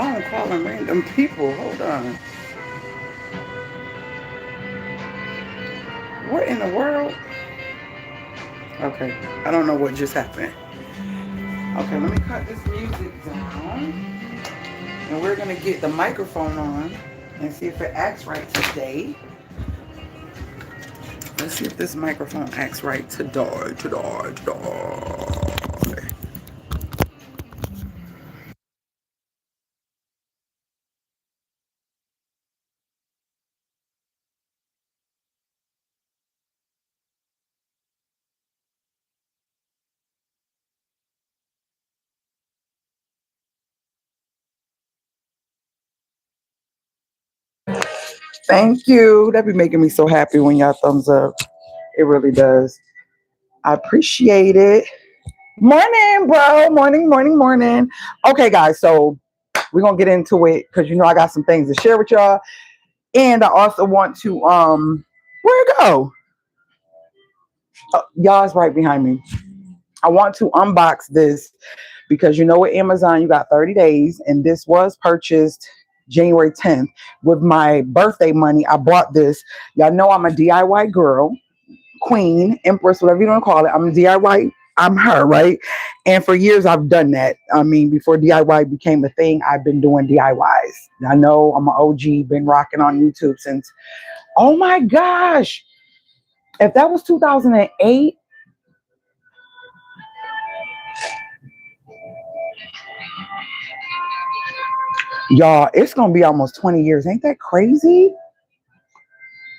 phone calling random people. Hold on. What in the world? Okay, I don't know what just happened. Okay, let me cut this music down. And we're going to get the microphone on and see if it acts right today. Let's see if this microphone acts right today. Thank you. That be making me so happy when y'all thumbs up. It really does. I appreciate it. Morning, bro. Morning. Okay, guys. So we're gonna get into it because you know I got some things to share with y'all, and I also want to where it go? Y'all's right behind me. I want to unbox this because you know with Amazon you got 30 days, and this was purchased January 10th with my birthday money. I bought this. Y'all know I'm a DIY girl, queen, empress, whatever you want to call it. I'm a DIY. I'm her, right? And for years I've done that. I mean, before DIY became a thing, I've been doing DIYs. I know I'm an OG, been rocking on YouTube since, oh my gosh, if that was 2008, y'all, it's gonna be almost 20 years. Ain't that crazy?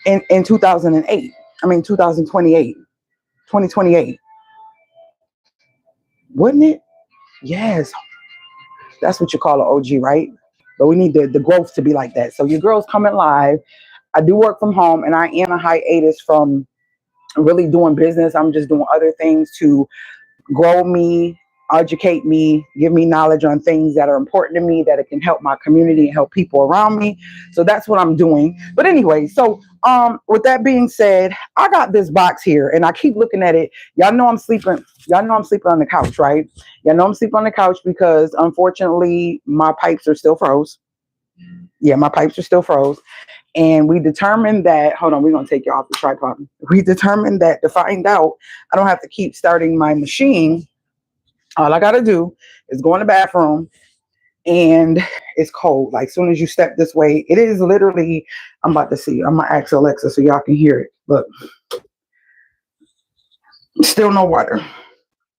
In 2008, I mean 2028, 2028, wouldn't it? Yes, that's what you call an OG, right? But we need the growth to be like that. So your girl's coming live. I do work from home, and I am a hiatus from really doing business. I'm just doing other things to grow me, educate me, give me knowledge on things that are important to me, that it can help my community and help people around me. So that's what I'm doing. But anyway, so with that being said, I got this box here and I keep looking at it. Y'all know I'm sleeping. Y'all know I'm sleeping on the couch, right? Y'all know I'm sleeping on the couch because unfortunately my pipes are still froze. Yeah, my pipes are still froze. And we determined that, hold on, we're going to take you off the tripod. We determined that to find out, I don't have to keep starting my machine. All I got to do is go in the bathroom and it's cold. Like, as soon as you step this way, it is literally, I'm about to see, I'm going to ask Alexa so y'all can hear it. Look, still no water.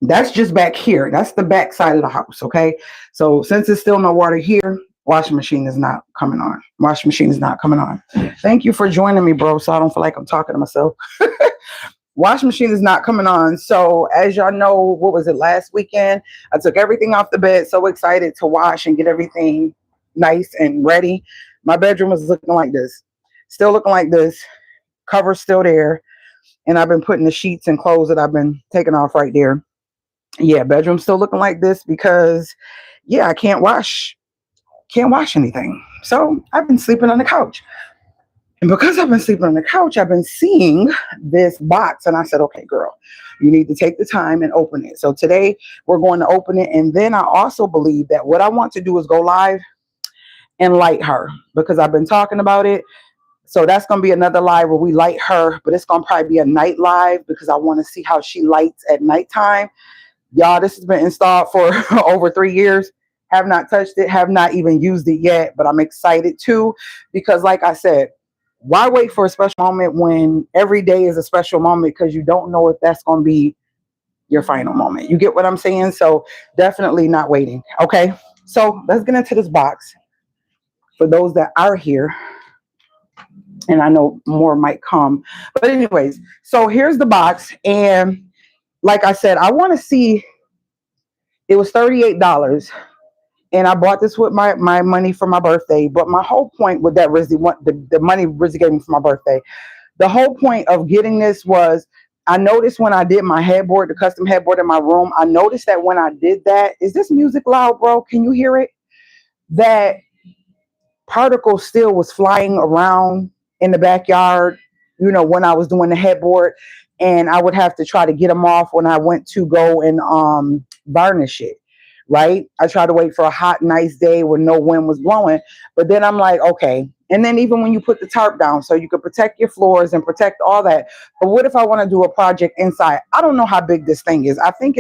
That's just back here. That's the back side of the house. Okay. So since it's still no water here, washing machine is not coming on. Washing machine is not coming on. Thank you for joining me, bro. So I don't feel like I'm talking to myself. Washing machine is not coming on. So as y'all know, what was it, last weekend? I took everything off the bed. So excited to wash and get everything nice and ready. My bedroom is looking like this. Still looking like this. Cover's still there. And I've been putting the sheets and clothes that I've been taking off right there. Yeah, bedroom still looking like this because yeah, I can't wash anything. So I've been sleeping on the couch. And because I've been sleeping on the couch, I've been seeing this box. And I said, okay, girl, you need to take the time and open it. So today we're going to open it. And then I also believe that what I want to do is go live and light her because I've been talking about it. So that's going to be another live where we light her, but it's going to probably be a night live because I want to see how she lights at nighttime. Y'all, this has been installed for over 3 years. Have not touched it, have not even used it yet, but I'm excited too because like I said, why wait for a special moment when every day is a special moment because you don't know if that's going to be your final moment. You get what I'm saying? So definitely not waiting. Okay. So let's get into this box for those that are here. And I know more might come. But anyways, so here's the box. And like I said, I want to see, it was $38. And I bought this with my money for my birthday. But my whole point with that Rizzy, the money Rizzy gave me for my birthday, the whole point of getting this was I noticed when I did my headboard, the custom headboard in my room, I noticed that when I did that, is this music loud, bro? Can you hear it? That particle still was flying around in the backyard, you know, when I was doing the headboard. And I would have to try to get them off when I went to go and varnish it. right? I try to wait for a hot, nice day where no wind was blowing. But then I'm like, okay. And then even when you put the tarp down, so you can protect your floors and protect all that. But what if I want to do a project inside? I don't know how big this thing is. I think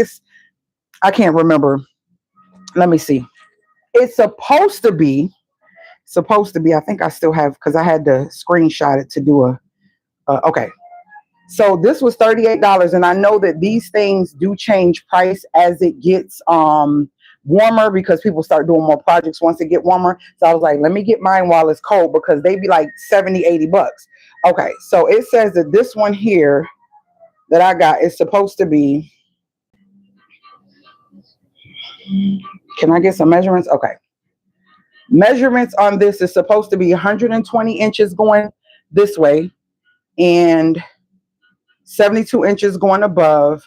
I can't remember. Let me see. It's supposed to be, I think I still have, because I had to screenshot it to do okay. So this was $38, and I know that these things do change price as it gets warmer, because people start doing more projects once it get warmer. So I was like, let me get mine while it's cold, because they be like 70, 80 bucks. Okay, so it says that this one here that I got is supposed to be, can I get some measurements? Okay. Measurements on this is supposed to be 120 inches going this way and 72 inches going above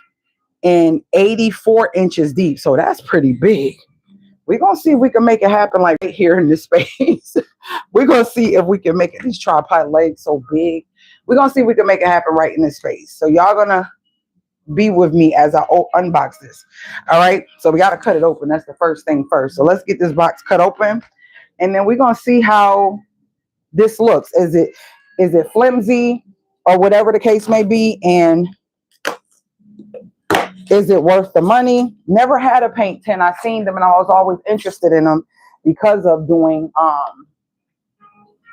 and 84 inches deep. So that's pretty big. We're going to see if we can make it happen like right here in this space. We're going to see if we can make it. These tripod legs so big. We're going to see if we can make it happen right in this space. So y'all going to be with me as I unbox this. All right. So we got to cut it open. That's the first thing first. So let's get this box cut open. And then we're going to see how this looks. Is it flimsy or whatever the case may be? And is it worth the money? Never had a paint tin. I seen them and I was always interested in them because of doing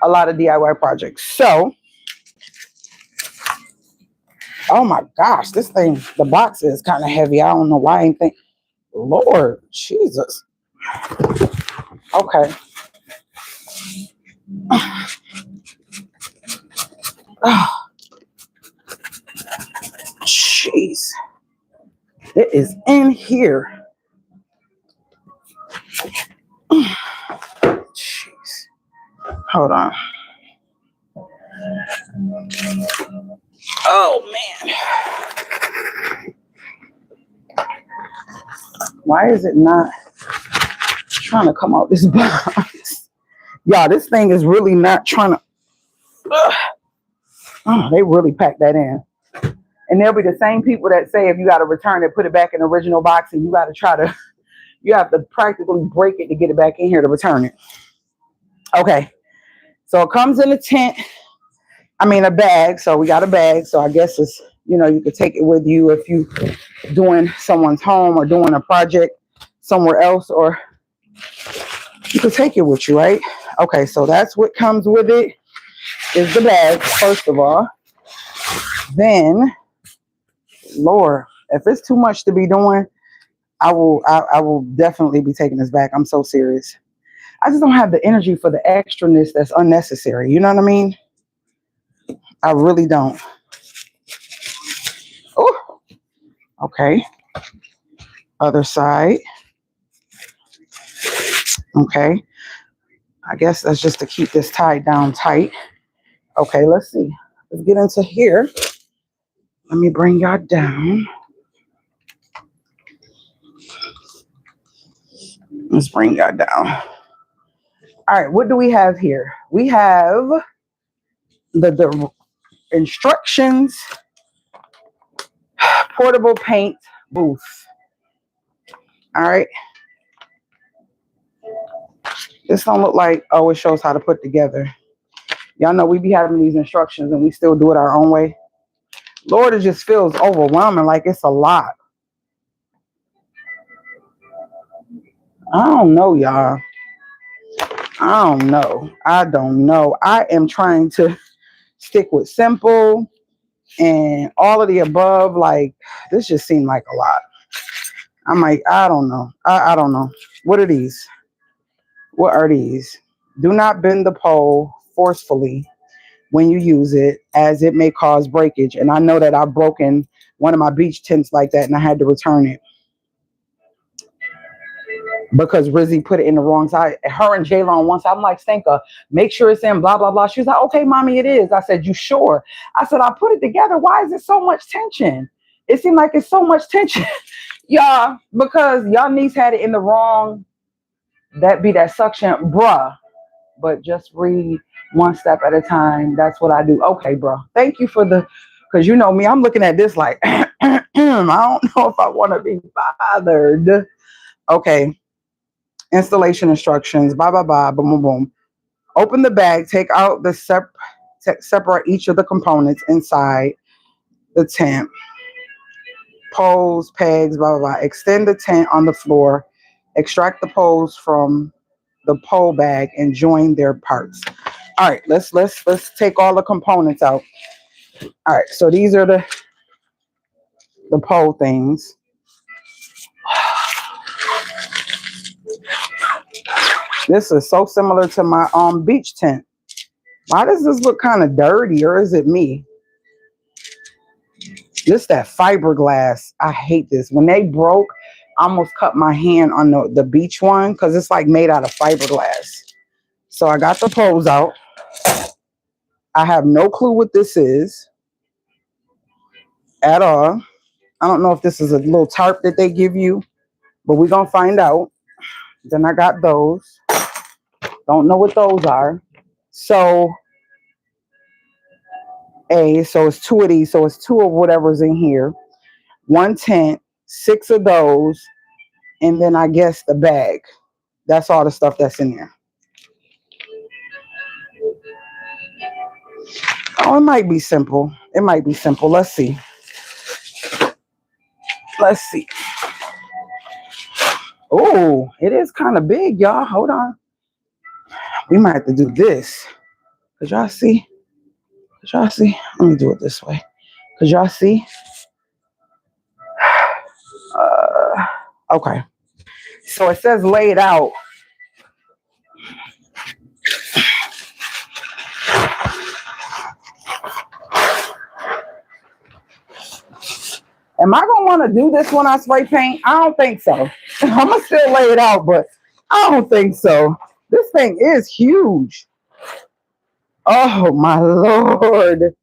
a lot of DIY projects. So, oh my gosh, this thing, the box is kind of heavy. I don't know why I ain't think. Lord Jesus. Okay. Oh, jeez. It is in here. Jeez. Hold on. Oh, man. Why is it not trying to come out this box? Y'all, this thing is really not trying to. Oh, they really packed that in. And they'll be the same people that say if you got to return it, put it back in the original box, and you got to you have to practically break it to get it back in here to return it. Okay. So it comes in a tent. I mean, a bag. So we got a bag. So I guess it's, you could take it with you if you doing someone's home or doing a project somewhere else, or you could take it with you, right? Okay. So that's what comes with it, is the bag, first of all. Then, Lord, if it's too much to be doing, I will definitely be taking this back. I'm so serious. I just don't have the energy for the extraness that's unnecessary. You know what I mean? I really don't. Oh, okay. Other side. Okay. I guess that's just to keep this tied down tight. Okay, let's see. Let's get into here. Let me bring y'all down. Let's bring y'all down. All right, what do we have here? We have the instructions, portable paint booth. All right. This don't look like, oh, it shows how to put together. Y'all know we be having these instructions and we still do it our own way. Lord, it just feels overwhelming, like it's a lot. I don't know, y'all. I don't know. I am trying to stick with simple and all of the above. Like, this just seemed like a lot. I'm like, I don't know. I don't know. What are these? What are these? Do not bend the pole forcefully when you use it, as it may cause breakage. And I know that I've broken one of my beach tents like that and I had to return it because Rizzy put it in the wrong side. Her and Jaylon once, I'm like, Stanka, make sure it's in blah, blah, blah. She's like, okay, mommy, it is. I said, you sure? I said, I put it together. Why is it so much tension? It seemed like it's so much tension. Y'all, because y'all niece had it in the wrong, that be that suction, bruh. But just read one step at a time. That's what I do. Okay, bro. Thank you for because you know me, I'm looking at this like, I don't know if I want to be bothered. Okay. Installation instructions, blah, blah, blah, boom, boom, boom. Open the bag, take out the separate each of the components inside the tent. Poles, pegs, blah, blah, blah. Extend the tent on the floor. Extract the poles from the pole bag and join their parts. All right, let's take all the components out. All right, so these are the pole things. This is so similar to my beach tent. Why does this look kind of dirty, or is it me? This that fiberglass. I hate this. When they broke, I almost cut my hand on the beach one because it's like made out of fiberglass. So I got the poles out. I have no clue what this is at all. I don't know if this is a little tarp that they give you, but we're going to find out. Then I got those. Don't know what those are. So it's 2 of these. So it's 2 of whatever's in here. 1 tent, 6 of those, and then I guess the bag. That's all the stuff that's in there. Oh, it might be simple. It might be simple. Let's see. Let's see. Oh, it is kind of big, y'all. Hold on. We might have to do this. Could y'all see? Could y'all see? Let me do it this way. Could y'all see? Okay. So it says laid out. Am I going to want to do this when I spray paint? I don't think so. I'm going to still lay it out, but I don't think so. This thing is huge. Oh, my Lord.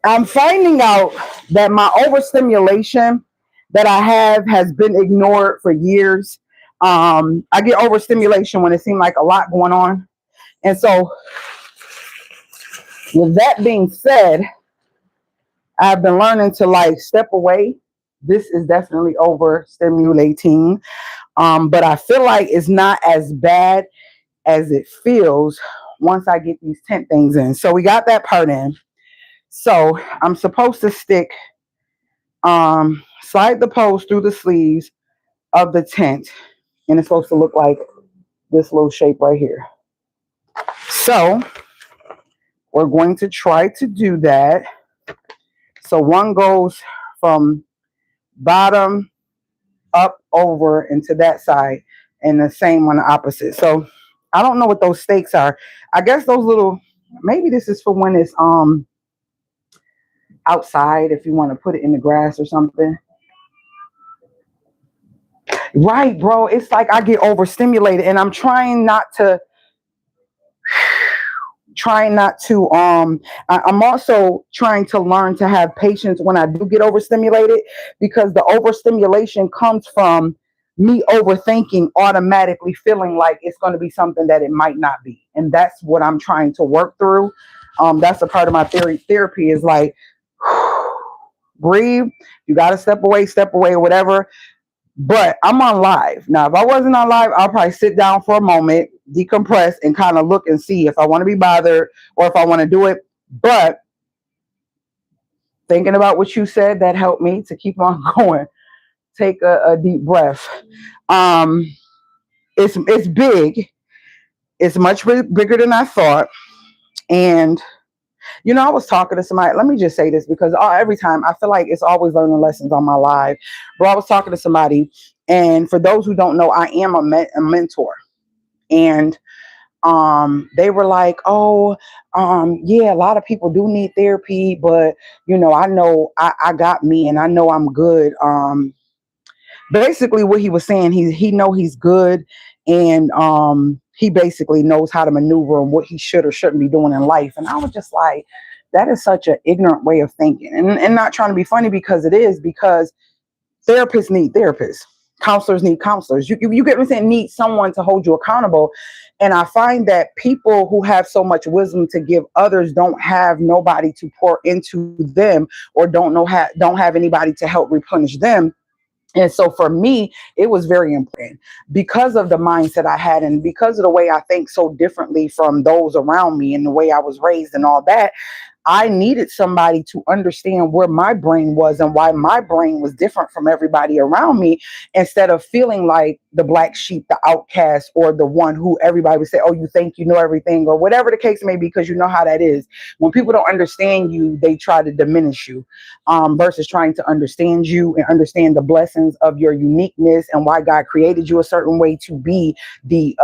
I'm finding out that my overstimulation that I have has been ignored for years. I get overstimulation when it seems like a lot going on. And so, with that being said, I've been learning to like step away. This is definitely overstimulating. But I feel like it's not as bad as it feels once I get these tent things in. So we got that part in. So I'm supposed to slide the post through the sleeves of the tent. And it's supposed to look like this little shape right here. So we're going to try to do that. So one goes from bottom up over into that side and the same on the opposite. So I don't know what those stakes are. I guess those little, maybe this is for when it's outside, if you want to put it in the grass or something. Right, bro. It's like I get overstimulated and I'm trying not to I'm also trying to learn to have patience when I do get overstimulated, because the overstimulation comes from me overthinking, automatically feeling like it's going to be something that it might not be. And that's what I'm trying to work through. That's a part of my therapy is like, breathe, you got to step away, or whatever. But I'm on live. Now, if I wasn't on live, I'll probably sit down for a moment, decompress, and kind of look and see if I want to be bothered or if I want to do it. But thinking about what you said, that helped me to keep on going. Take a deep breath. It's big. It's much bigger than I thought. And you know, I was talking to somebody. Let me just say this, because every time I feel like it's always learning lessons on my live. But I was talking to somebody, and for those who don't know, I am a mentor. And they were like, oh, yeah, a lot of people do need therapy, but you know, I know I got me, and I know I'm good. Basically, what he was saying, he know he's good, and he basically knows how to maneuver and what he should or shouldn't be doing in life. And I was just like, that is such an ignorant way of thinking. And not trying to be funny, because it is, because therapists need therapists. Counselors need counselors. You get what I'm saying? Need someone to hold you accountable. And I find that people who have so much wisdom to give others don't have nobody to pour into them, or don't have anybody to help replenish them. And so for me, it was very important because of the mindset I had and because of the way I think so differently from those around me and the way I was raised and all that. I needed somebody to understand where my brain was and why my brain was different from everybody around me, instead of feeling like the black sheep, the outcast, or the one who everybody would say, oh, you think you know everything, or whatever the case may be, because you know how that is. When people don't understand you, they try to diminish you, versus trying to understand you and understand the blessings of your uniqueness and why God created you a certain way to be the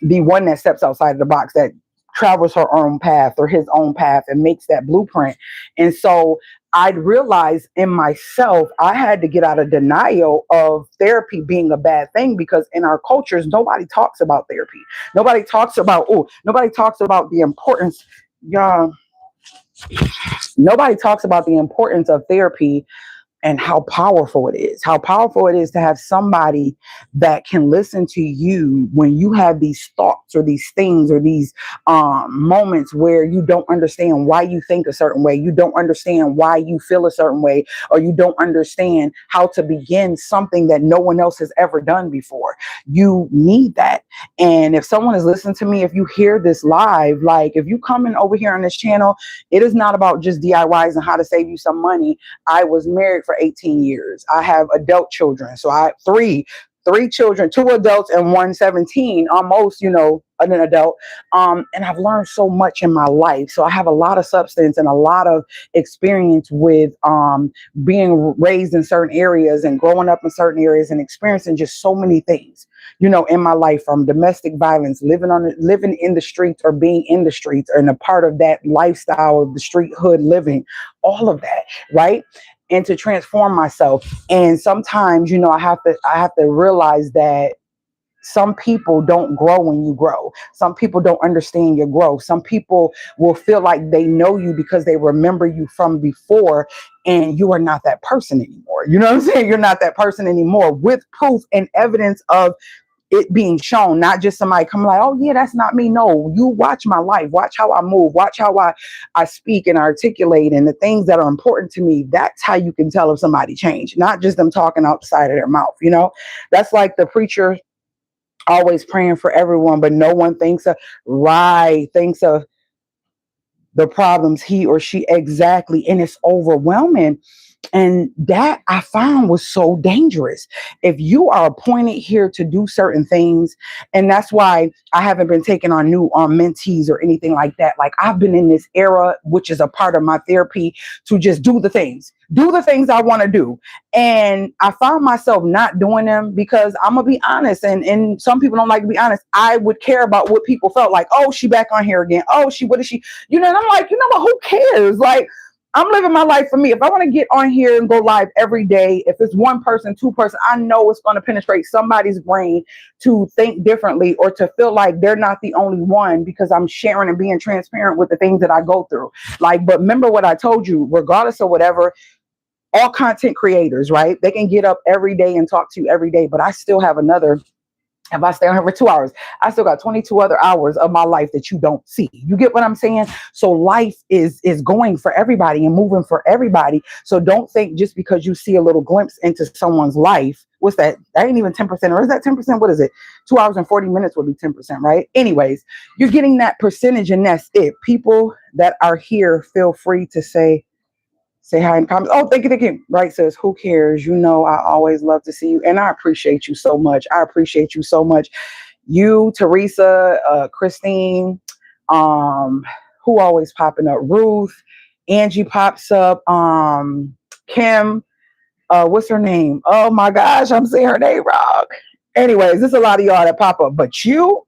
one that steps outside of the box, that travels her own path or his own path and makes that blueprint. And so I'd realized in myself, I had to get out of denial of therapy being a bad thing, because in our cultures, nobody talks about therapy. Nobody talks about, nobody talks about the importance. Yeah. Nobody talks about the importance of therapy and how powerful it is, to have somebody that can listen to you when you have these thoughts or these things or these moments where you don't understand why you think a certain way, you don't understand why you feel a certain way, or you don't understand how to begin something that no one else has ever done before. You need that. And if someone is listening to me, if you hear this live, like if you come in over here on this channel, it is not about just DIYs and how to save you some money. I was married for 18 years. I have adult children. So I have three children, 2 adults and 1 17, almost, an adult. And I've learned so much in my life. So I have a lot of substance and a lot of experience with being raised in certain areas and growing up in certain areas and experiencing just so many things, in my life, from domestic violence, living in the streets or being in the streets, and a part of that lifestyle of the street hood living, all of that, right? And to transform myself. And sometimes, I have to realize that some people don't grow when you grow. Some people don't understand your growth. Some people will feel like they know you because they remember you from before, and you are not that person anymore. You know what I'm saying? You're not that person anymore, with proof and evidence of it being shown, not just somebody coming like, oh yeah, that's not me. No, you watch my life, watch how I move, watch how I speak and articulate, and the things that are important to me. That's how you can tell if somebody changed, not just them talking outside of their mouth. That's like the preacher always praying for everyone, but no one thinks of the problems he or she exactly, and it's overwhelming. And that I found was so dangerous. If you are appointed here to do certain things, and that's why I haven't been taking on new mentees or anything like that. Like, I've been in this era, which is a part of my therapy, to just do the things I want to do. And I found myself not doing them because I'm gonna be honest, and some people don't like to be honest. I would care about what people felt like. Oh, she back on here again. Oh, what is she? And I'm like, what? Who cares? Like, I'm living my life for me. If I want to get on here and go live every day, if it's 1 person, 2 person, I know it's going to penetrate somebody's brain to think differently, or to feel like they're not the only one, because I'm sharing and being transparent with the things that I go through. Like, but remember what I told you, regardless of whatever, all content creators, right? They can get up every day and talk to you every day, but I still have if I stay on here for 2 hours, I still got 22 other hours of my life that you don't see. You get what I'm saying? So life is going for everybody and moving for everybody. So don't think just because you see a little glimpse into someone's life. What's that? That ain't even 10%. Or is that 10%? What is it? 2 hours and 40 minutes would be 10%, right? Anyways, you're getting that percentage, and that's it. People that are here, feel free to say hi in comments. Oh, thank you. Right, says, who cares? I always love to see you. And I appreciate you so much. You, Teresa, Christine, who always popping up? Ruth, Angie pops up, Kim, what's her name? Oh my gosh, I'm saying her name wrong. Anyways, there's a lot of y'all that pop up, but you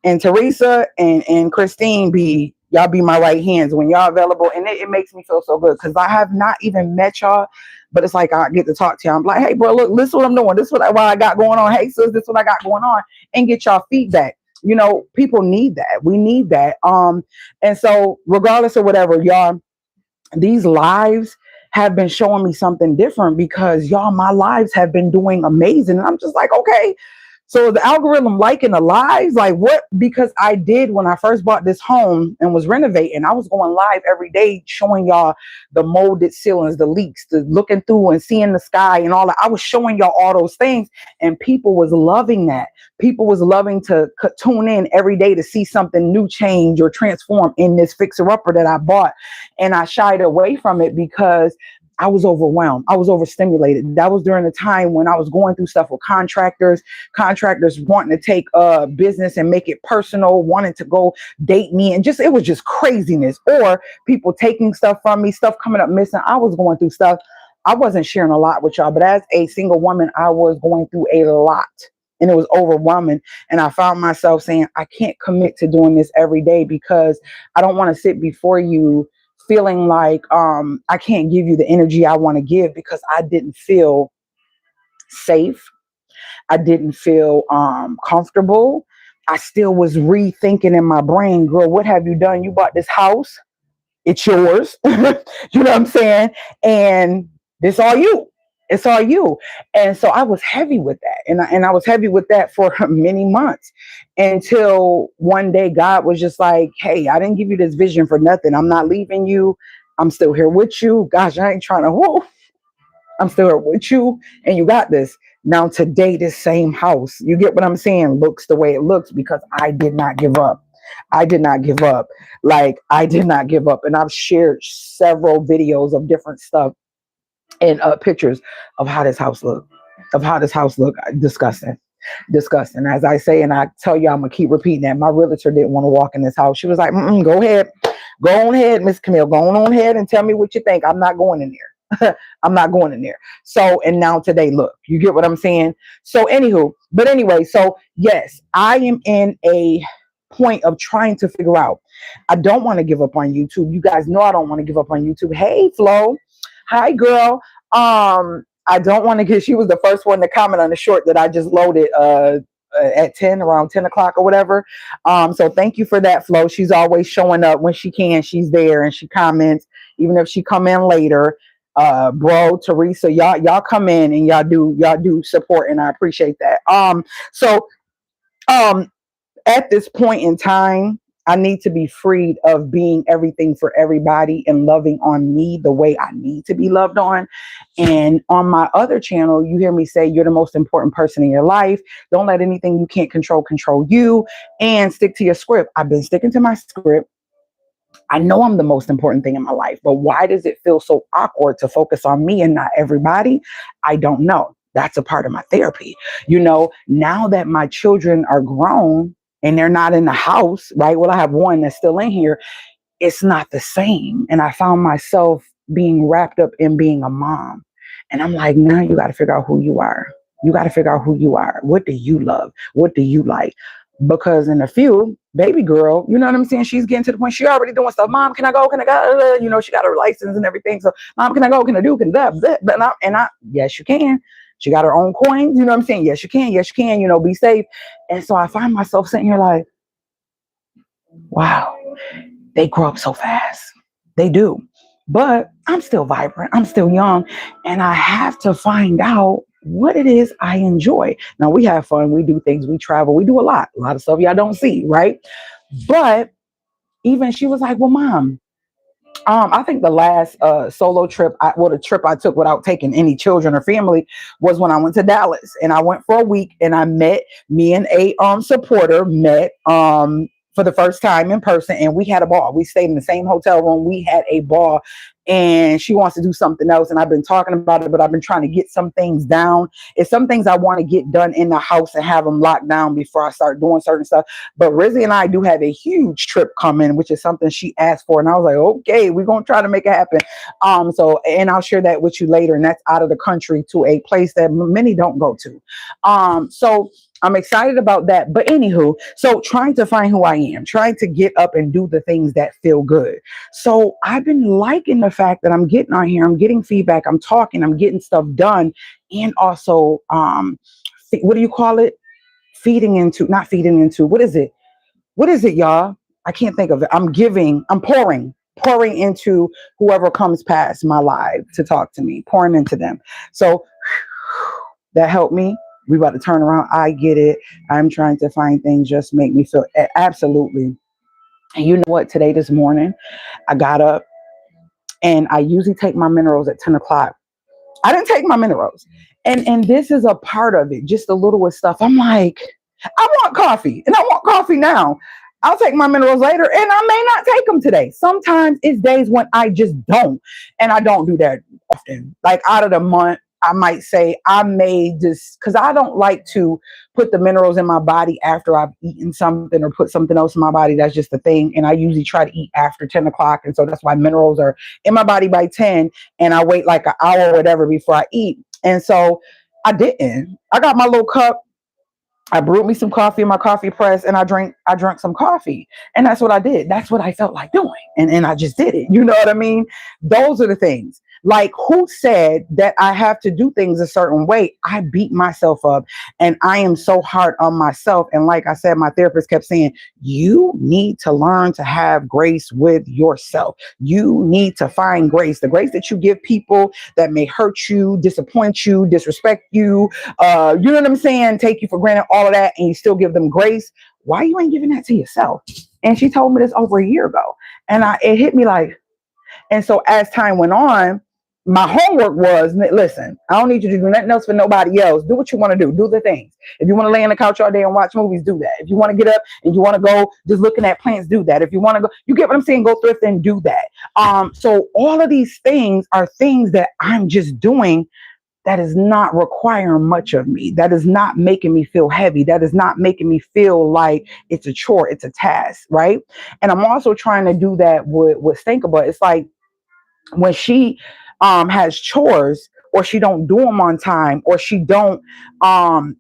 and Teresa and Christine y'all be my right hands when y'all available. And it makes me feel so good, because I have not even met y'all, but it's like I get to talk to y'all. I'm like, hey bro, look, this is what I'm doing. This is what I got going on. Hey sis, this is what I got going on, and get y'all feedback. People need that. We need that. And so regardless of whatever, y'all, these lives have been showing me something different, because y'all, my lives have been doing amazing. And I'm just like, okay, So the algorithm liking the lives, like what? Because I did when I first bought this home and was renovating, I was going live every day showing y'all the molded ceilings, the leaks, the looking through and seeing the sky and all that. I was showing y'all all those things, and people was loving that. People was loving to tune in every day to see something new change or transform in this fixer-upper that I bought. And I shied away from it because I was overwhelmed. I was overstimulated. That was during the time when I was going through stuff with contractors wanting to take business and make it personal, wanting to go date me, and just, it was just craziness. Or people taking stuff from me, stuff coming up missing. I was going through stuff. I wasn't sharing a lot with y'all, but as a single woman, I was going through a lot, and it was overwhelming. And I found myself saying, I can't commit to doing this every day because I don't want to sit before you feeling like I can't give you the energy I want to give, because I didn't feel safe. I didn't feel comfortable. I still was rethinking in my brain, girl, what have you done? You bought this house. It's yours. You know what I'm saying? And it's all you. It's all you. And so I was heavy with that. And I was heavy with that for many months, until one day God was just like, hey, I didn't give you this vision for nothing. I'm not leaving you. I'm still here with you. Gosh, I ain't trying to, whoa. I'm still here with you, and you got this. Now today, this same house, you get what I'm saying, looks the way it looks because I did not give up. I did not give up. Like, I did not give up. And I've shared several videos of different stuff and pictures of how this house looked, Disgusting. Disgusting. As I say, and I tell you, I'm going to keep repeating that. My realtor didn't want to walk in this house. She was like, go ahead. Go on ahead, Miss Camille. Go on ahead and tell me what you think. I'm not going in there. I'm not going in there. So, and now today, look, you get what I'm saying? So anywho, but anyway, so yes, I am in a point of trying to figure out. I don't want to give up on YouTube. You guys know I don't want to give up on YouTube. Hey, Flo. Hi, girl. I don't want to get, she was the first one to comment on the short that I just loaded at 10, around 10 o'clock or whatever. So thank you for that, Flo. She's always showing up when she can. She's there and she comments, even if she come in later. Bro, Teresa, y'all come in and y'all do support, and I appreciate that. So at this point in time, I need to be freed of being everything for everybody and loving on me the way I need to be loved on. And on my other channel, you hear me say, you're the most important person in your life. Don't let anything you can't control you, and stick to your script. I've been sticking to my script. I know I'm the most important thing in my life, but why does it feel so awkward to focus on me and not everybody? I don't know. That's a part of my therapy. You know, now that my children are grown and they're not in the house, right? Well, I have one that's still in here. It's not the same. And I found myself being wrapped up in being a mom. And I'm like, now you got to figure out who you are. You got to figure out who you are. What do you love? What do you like? Because in a few, baby girl, you know what I'm saying? She's getting to the point, she already doing stuff. Mom, can I go? Can I go? You know, she got her license and everything. So, Mom, can I go? Can I do? Can I? Yes, you can. She got her own coins. You know what I'm saying? Yes, you can. Yes, you can. You know, be safe. And so I find myself sitting here like, wow, they grow up so fast. They do. But I'm still vibrant. I'm still young. And I have to find out what it is I enjoy. Now, we have fun. We do things. We travel. We do a lot of stuff y'all don't see, right? But even she was like, well, Mom, I think the last solo trip, the trip I took without taking any children or family was when I went to Dallas. And I went for a week, and I met, me and a supporter met for the first time in person, and we had a ball. We stayed in the same hotel room. We had a ball. And she wants to do something else, and I've been talking about it, but I've been trying to get some things down. It's some things I want to get done in the house and have them locked down before I start doing certain stuff. But Rizzy and I do have a huge trip coming, which is something she asked for, and I was like, okay, we're gonna try to make it happen. So, and I'll share that with you later, and that's out of the country to a place that many don't go to. So I'm excited about that. But anywho, so trying to find who I am, trying to get up and do the things that feel good. So I've been liking the fact that I'm getting on here, I'm getting feedback, I'm talking, I'm getting stuff done, and also, what do you call it? Not feeding into, what is it? What is it, y'all? I can't think of it. I'm pouring into whoever comes past my live to talk to me, pouring into them. So that helped me. We about to turn around. I get it. I'm trying to find things just make me feel absolutely. And you know what? Today, this morning, I got up and I usually take my minerals at 10 o'clock. I didn't take my minerals. And this is a part of it, just a little with stuff. I'm like, I want coffee and I want coffee now. I'll take my minerals later and I may not take them today. Sometimes it's days when I just don't. And I don't do that often. Like out of the month, I might say I may just, because I don't like to put the minerals in my body after I've eaten something or put something else in my body. That's just the thing. And I usually try to eat after 10 o'clock. And so that's why minerals are in my body by 10. And I wait like an hour or whatever before I eat. And so I didn't. I got my little cup. I brewed me some coffee in my coffee press and I drank some coffee. And that's what I did. That's what I felt like doing. And I just did it. You know what I mean? Those are the things. Like, who said that I have to do things a certain way? I beat myself up and I am so hard on myself. And like I said, my therapist kept saying, you need to learn to have grace with yourself. You need to find grace, the grace that you give people that may hurt you, disappoint you, disrespect you, you know what I'm saying? Take you for granted, all of that. And you still give them grace. Why you ain't giving that to yourself? And she told me this over a year ago. And it hit me like, and so as time went on, my homework was, listen, I don't need you to do nothing else for nobody else. Do what you want to do. Do the things. If you want to lay on the couch all day and watch movies, do that. If you want to get up and you want to go just looking at plants, do that. If you want to go, you get what I'm saying, go thrift and do that. So all of these things are things that I'm just doing that is not requiring much of me. That is not making me feel heavy. That is not making me feel like it's a chore. It's a task, right? And I'm also trying to do that with Stinkable. It's like, when she has chores or she don't do them on time or she don't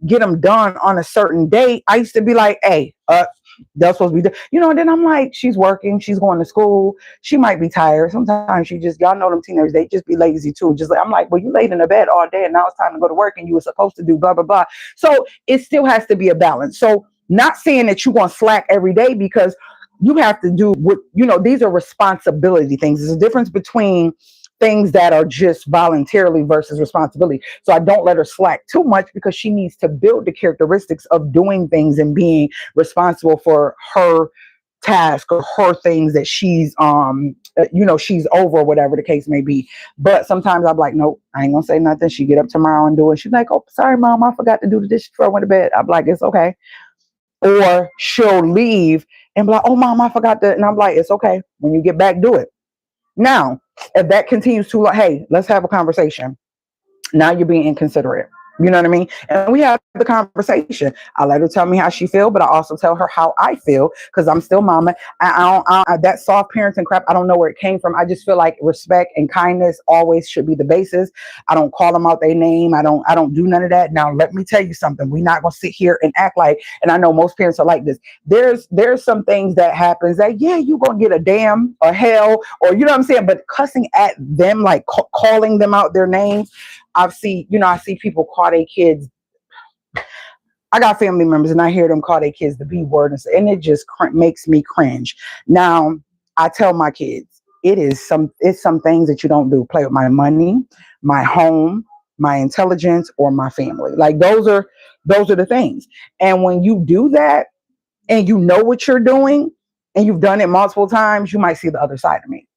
get them done on a certain day, I used to be like, hey, that's supposed to be done. You know, and then I'm like, she's working, she's going to school, she might be tired. Sometimes she just, y'all know them teenagers, they just be lazy too. Just like, I'm like, well, you laid in the bed all day and now it's time to go to work and you were supposed to do blah, blah, blah. So it still has to be a balance. So not saying that you're going to slack every day, because you have to do what, you know, these are responsibility things. There's a difference between things that are just voluntarily versus responsibility. So I don't let her slack too much, because she needs to build the characteristics of doing things and being responsible for her task or her things that she's, you know, she's over, whatever the case may be. But sometimes I'm like, nope, I ain't gonna say nothing. She get up tomorrow and do it. She's like, oh, sorry, mom, I forgot to do the dishes before I went to bed. I'm like, it's okay. Or she'll leave and be like, oh, mom, I forgot to. And I'm like, it's okay. When you get back, do it. Now, if that continues too long, hey, let's have a conversation. Now you're being inconsiderate. You know what I mean? And we have the conversation. I let her tell me how she feel, but I also tell her how I feel, because I'm still mama. That soft parenting crap, I don't know where it came from. I just feel like respect and kindness always should be the basis. I don't call them out their name. I don't do none of that. Now, let me tell you something. We're not going to sit here and act like, and I know most parents are like this. There's some things that happens that, yeah, you're going to get a damn or hell, or you know what I'm saying? But cussing at them, like calling them out their names, I see people call their kids. I got family members and I hear them call their kids the B word, and it just makes me cringe. Now, I tell my kids, it's some things that you don't do. Play with my money, my home, my intelligence, or my family. Like those are the things. And when you do that and you know what you're doing and you've done it multiple times, you might see the other side of me.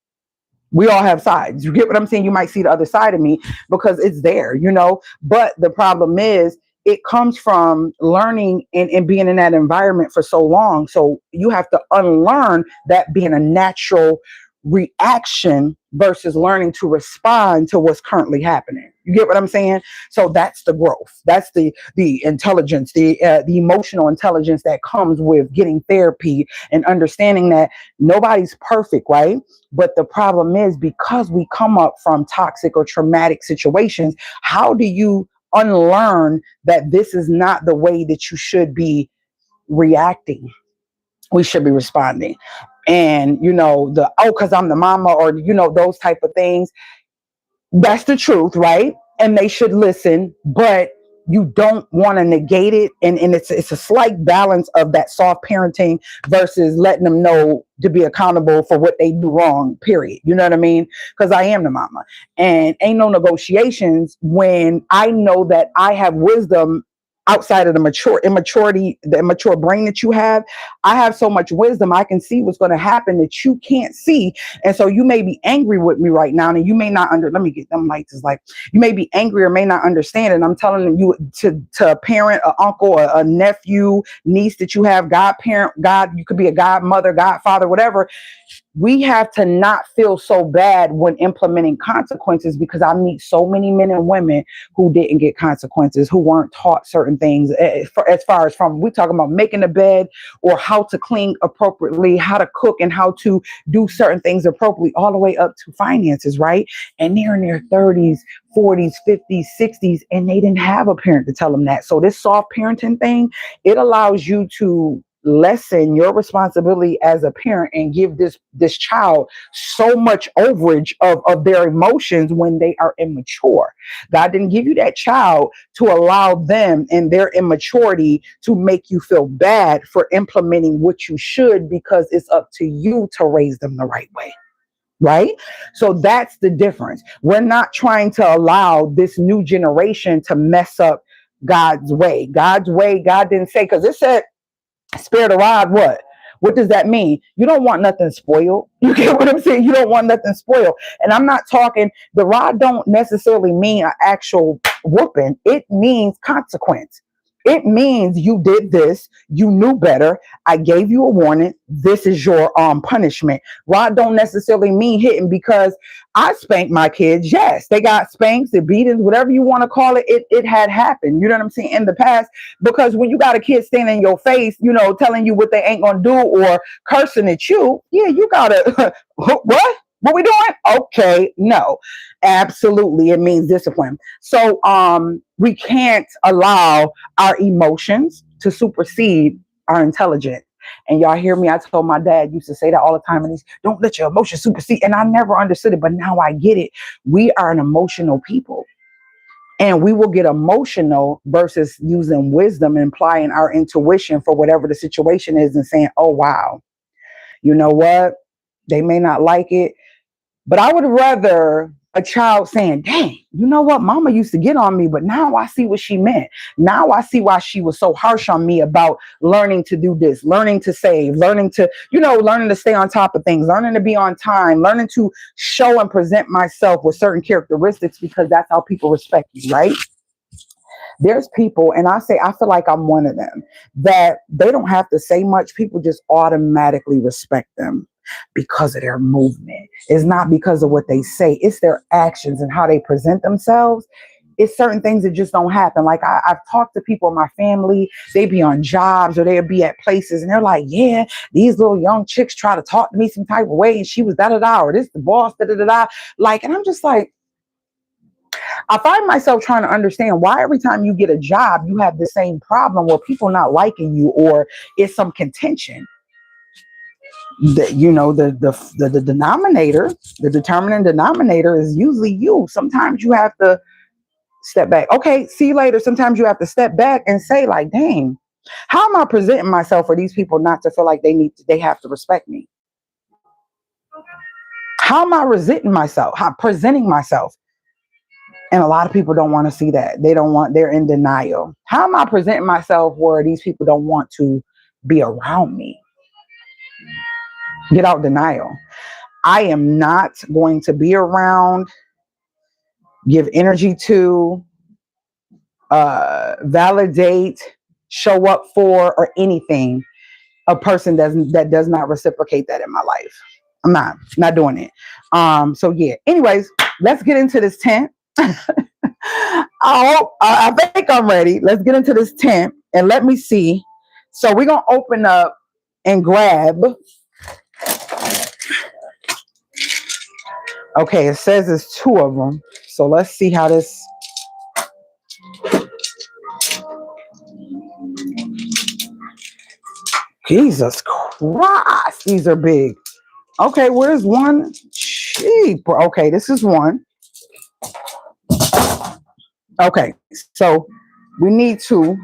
We all have sides. You get what I'm saying? You might see the other side of me because it's there, you know. But the problem is, it comes from learning and being in that environment for so long. So you have to unlearn that being a natural reaction versus learning to respond to what's currently happening. You get what I'm saying? So that's the growth. That's the intelligence, the emotional intelligence that comes with getting therapy and understanding that nobody's perfect, right? But the problem is, because we come up from toxic or traumatic situations, how do you unlearn that this is not the way that you should be reacting? We should be responding. And, you know, because I'm the mama, or, you know, those type of things. That's the truth, right? And they should listen, but you don't want to negate it. And it's a slight balance of that soft parenting versus letting them know to be accountable for what they do wrong, period. You know what I mean? Because I am the mama. And ain't no negotiations when I know that I have wisdom outside of the immature brain that you have. I have so much wisdom. I can see what's going to happen that you can't see. And so you may be angry with me right now, and you may not let me get them lights. Is like, you may be angry or may not understand. And I'm telling you to a parent, an uncle, a nephew, niece that you have, godparent, you could be a godmother, godfather, whatever. We have to not feel so bad when implementing consequences, because I meet so many men and women who didn't get consequences, who weren't taught certain things as far as from, we talking about making a bed or how to clean appropriately, how to cook and how to do certain things appropriately, all the way up to finances, right? And they're in their 30s, 40s, 50s, 60s, and they didn't have a parent to tell them that. So this soft parenting thing, it allows you to lessen your responsibility as a parent and give this child so much overage of their emotions when they are immature. God didn't give you that child to allow them and their immaturity to make you feel bad for implementing what you should, because it's up to you to raise them the right way. Right? So that's the difference. We're not trying to allow this new generation to mess up God's way. God's way, God didn't say, because it said, spare the rod, what does that mean? You don't want nothing spoiled. You get what I'm saying? You don't want nothing spoiled. And I'm not talking, the rod don't necessarily mean an actual whooping. It means consequence. It means you did this, you knew better, I gave you a warning, this is your punishment. Rod don't necessarily mean hitting, because I spanked my kids. Yes, they got spanks, the beatings, whatever you want to call it, it had happened. You know what I'm saying? In the past, because when you got a kid standing in your face, you know, telling you what they ain't gonna do or cursing at you, yeah, you gotta what we doing? Okay, no, absolutely. It means discipline. So we can't allow our emotions to supersede our intelligence. And y'all hear me? I told my dad used to say that all the time. And he's, don't let your emotions supersede. And I never understood it, but now I get it. We are an emotional people. And we will get emotional versus using wisdom and applying our intuition for whatever the situation is and saying, oh, wow, you know what? They may not like it, but I would rather a child saying, dang, you know what? Mama used to get on me, but now I see what she meant. Now I see why she was so harsh on me about learning to do this, learning to save, learning to, learning to stay on top of things, learning to be on time, learning to show and present myself with certain characteristics, because that's how people respect you, right? There's people, and I feel like I'm one of them, that they don't have to say much. People just automatically respect them because of their movement. It's not because of what they say. It's their actions and how they present themselves. It's certain things that just don't happen. Like I've talked to people in my family, they be on jobs or they'll be at places and they're like, yeah, these little young chicks try to talk to me some type of way and she was da-da-da, or this the boss, da-da-da-da. Like, and I'm just like, I find myself trying to understand why every time you get a job, you have the same problem where people not liking you or it's some contention. The denominator, the determining denominator is usually you. Sometimes you have to step back. Okay, see you later. Sometimes you have to step back and say, like, dang, how am I presenting myself for these people not to feel like they have to respect me? How am I presenting myself? And a lot of people don't want to see that. They're in denial. How am I presenting myself where these people don't want to be around me? Get out denial. I am not going to be around, give energy to, validate, show up for, or anything a person that does not reciprocate that in my life. I'm not doing it. So yeah. Anyways, let's get into this tent. I think I'm ready. Let's get into this tent and let me see. So we're gonna open up and grab. Okay, it says it's 2 of them. So let's see how this. Jesus Christ, these are big. Okay, where's one? Cheap. Okay, this is one. Okay, so we need to.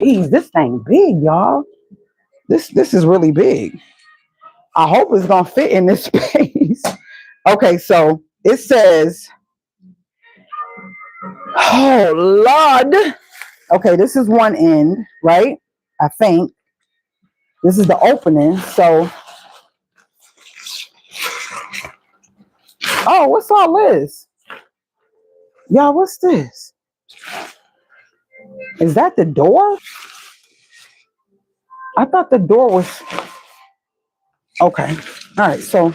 Jeez, this thing big, y'all. This is really big. I hope it's gonna fit in this space. Okay, so it says, oh Lord, Okay, this is one end, right? I think this is the opening. So, oh, what's all this? Y'all, what's this? Is that the door? I thought the door was... Okay. All right, so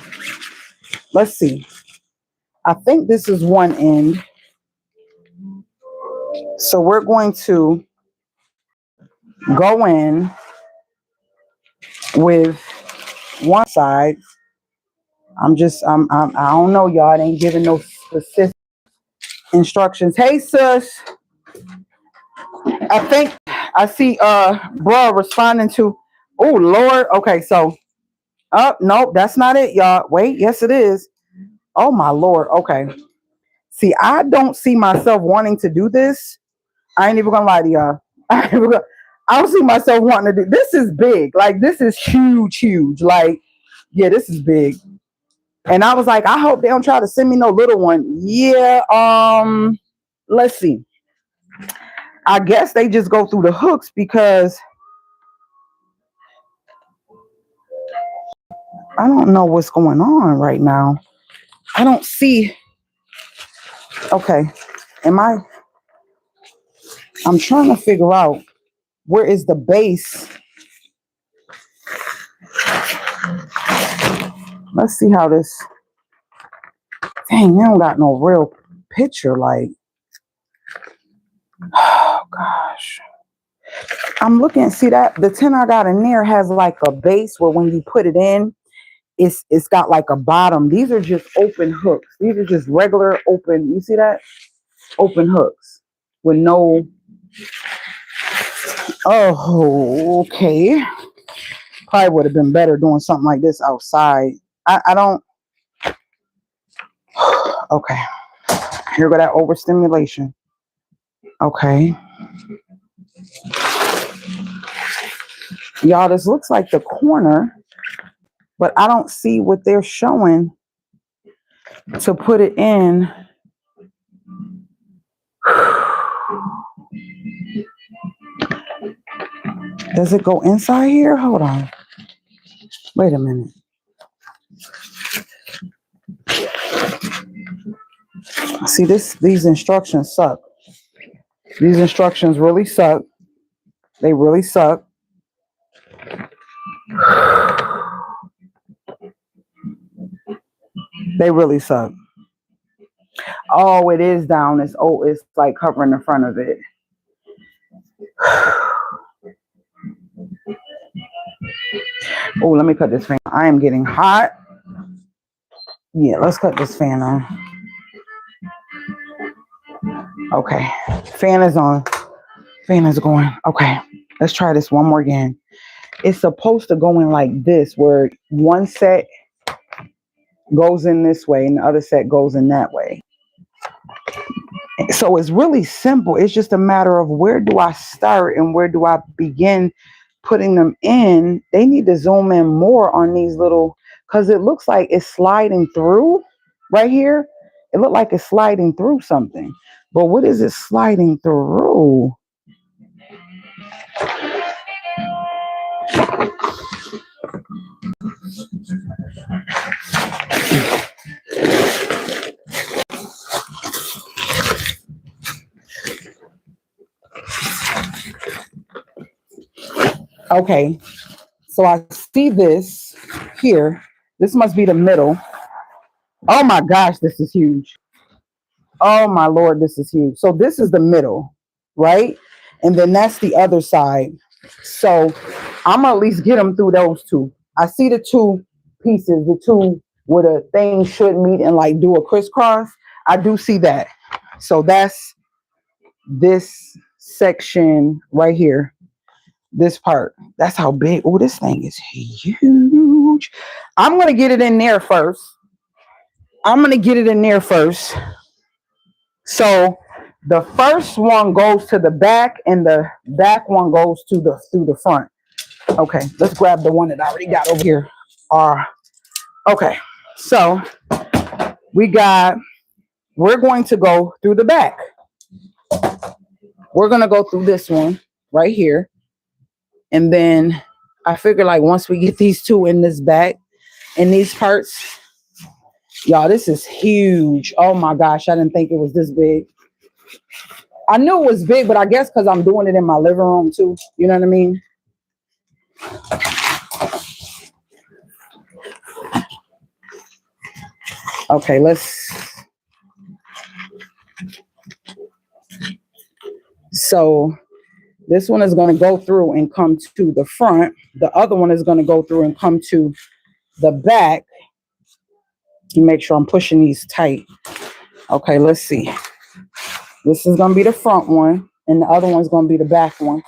let's see. I think this is one end. So we're going to go in with one side. I don't know, y'all. It ain't giving no specific instructions. Hey, sis. I think I see bro responding to, oh Lord. Okay, so nope, that's not it, y'all. Wait, yes it is. Oh my Lord. Okay. See, I don't see myself wanting to do this. I ain't even gonna lie to y'all. I don't see myself wanting to do this. Is big. Like, this is huge. Like, yeah, this is big. And I was like, I hope they don't try to send me no little one. Yeah, let's see. I guess they just go through the hooks because I don't know what's going on right now. I don't see. Okay. I'm trying to figure out where is the base. Let's see how this. Dang, they don't got no real picture. Like, oh gosh. I'm looking. See that the tin I got in there has like a base where when you put it in, it's got like a bottom. These are just open hooks. These are just regular open. You see that? Open hooks with no. Oh, okay. Probably would have been better doing something like this outside. I don't. Okay. Here go that overstimulation. Okay. Y'all, this looks like the corner, but I don't see what they're showing to put it in. Does it go inside here? Hold on. Wait a minute. See, these instructions suck. These instructions really suck. They really suck. They really suck. Oh, it is down. It's like covering the front of it. Oh, let me cut this fan. I am getting hot. Yeah, let's cut this fan on. Okay, fan is on. Fan is going. Okay, let's try this one more again. It's supposed to go in like this, where one set goes in this way and the other set goes in that way. So it's really simple. It's just a matter of where do I start and where do I begin putting them in. They need to zoom in more on these little, because it looks like it's sliding through right here. It looked like it's sliding through something. But what is it sliding through? Okay, so I see this here. This must be the middle. Oh my gosh, this is huge. Oh my Lord, this is huge. So this is the middle, right? And then that's the other side. So I'm gonna at least get them through those two. I see the two pieces, the two where the thing should meet and like do a crisscross. I do see that. So that's this section right here. This part. That's how big. Oh, this thing is huge. I'm gonna get it in there first. So the first one goes to the back and the back one goes to through the front. Okay, let's grab the one that I already got over here. Okay, so we're going to go through the back. we're gonna go through this one right here, and then I figure like once we get these two in this back, in these parts, y'all, this is huge. Oh my gosh, I didn't think it was this big. I knew it was big, but I guess because I'm doing it in my living room too. You know what I mean? Okay, so this one is going to go through and come to the front. The other one is going to go through and come to the back. Make sure I'm pushing these tight. Okay, let's see. This is going to be the front one, and the other one's going to be the back one.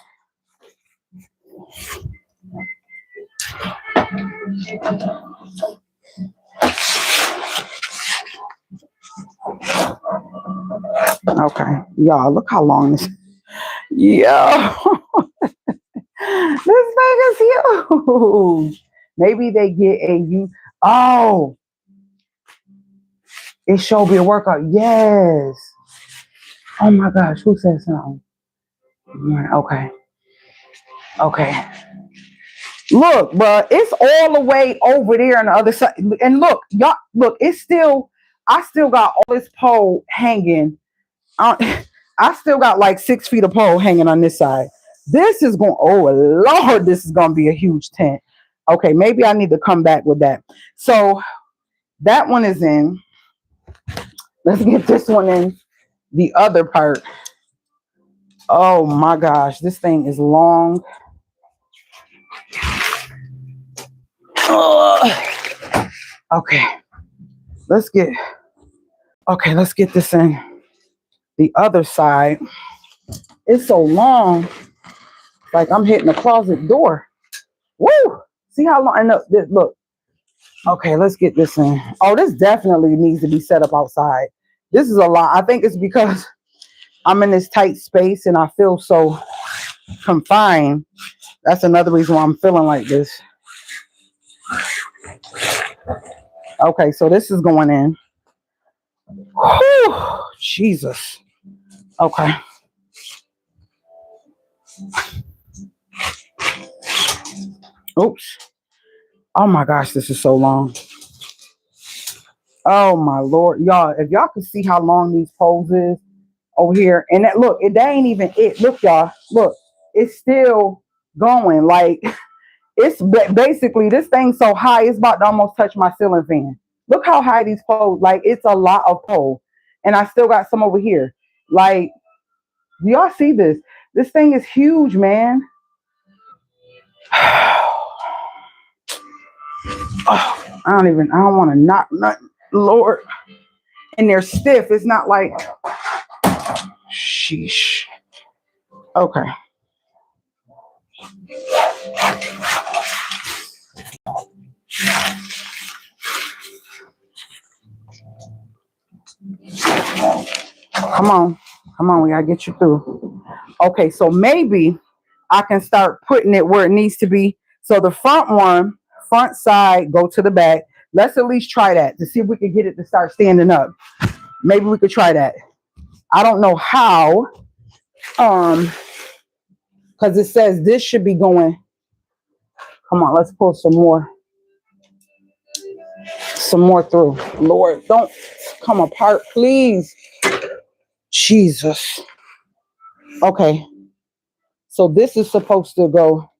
Okay, y'all, look how long this. Yo, this thing is huge. Maybe they get a oh, it shall be a workout. Yes. Oh my gosh, who said something? Okay. Okay. Look, bro, it's all the way over there on the other side. And look, y'all, look, it's still, I still got all this pole hanging. I still got like 6 feet of pole hanging on this side. This is going, oh Lord, this is going to be a huge tent. Okay, maybe I need to come back with that. So that one is in. Let's get this one in. The other part. Oh my gosh, this thing is long. Okay, let's get this in. The other side. It's so long, like I'm hitting the closet door. Woo! See how long? Look. Okay, let's get this in. Oh, this definitely needs to be set up outside. This is a lot. I think it's because I'm in this tight space and I feel so confined. That's another reason why I'm feeling like this. Okay, so this is going in. Whew, Jesus. Okay. Oops. Oh my gosh, this is so long. Oh my Lord. Y'all, if y'all can see how long these poles is over here. And that, look, that ain't even it. Look, y'all. Look, it's still going. Like, it's basically, this thing's so high, it's about to almost touch my ceiling fan. Look how high these poles, like, it's a lot of pole. And I still got some over here. Like, do y'all see this? This thing is huge, man. Oh, I don't want to knock nothing, Lord. And they're stiff. It's not like, sheesh. Okay. Come on, we gotta get you through. Okay, so maybe I can start putting it where it needs to be. So the front side, go to the back. Let's at least try that to see if we can get it to start standing up. Maybe we could try that. I don't know how, because it says this should be going. Come on, let's pull some more through. Lord, don't come apart, please. Jesus. Okay. So this is supposed to go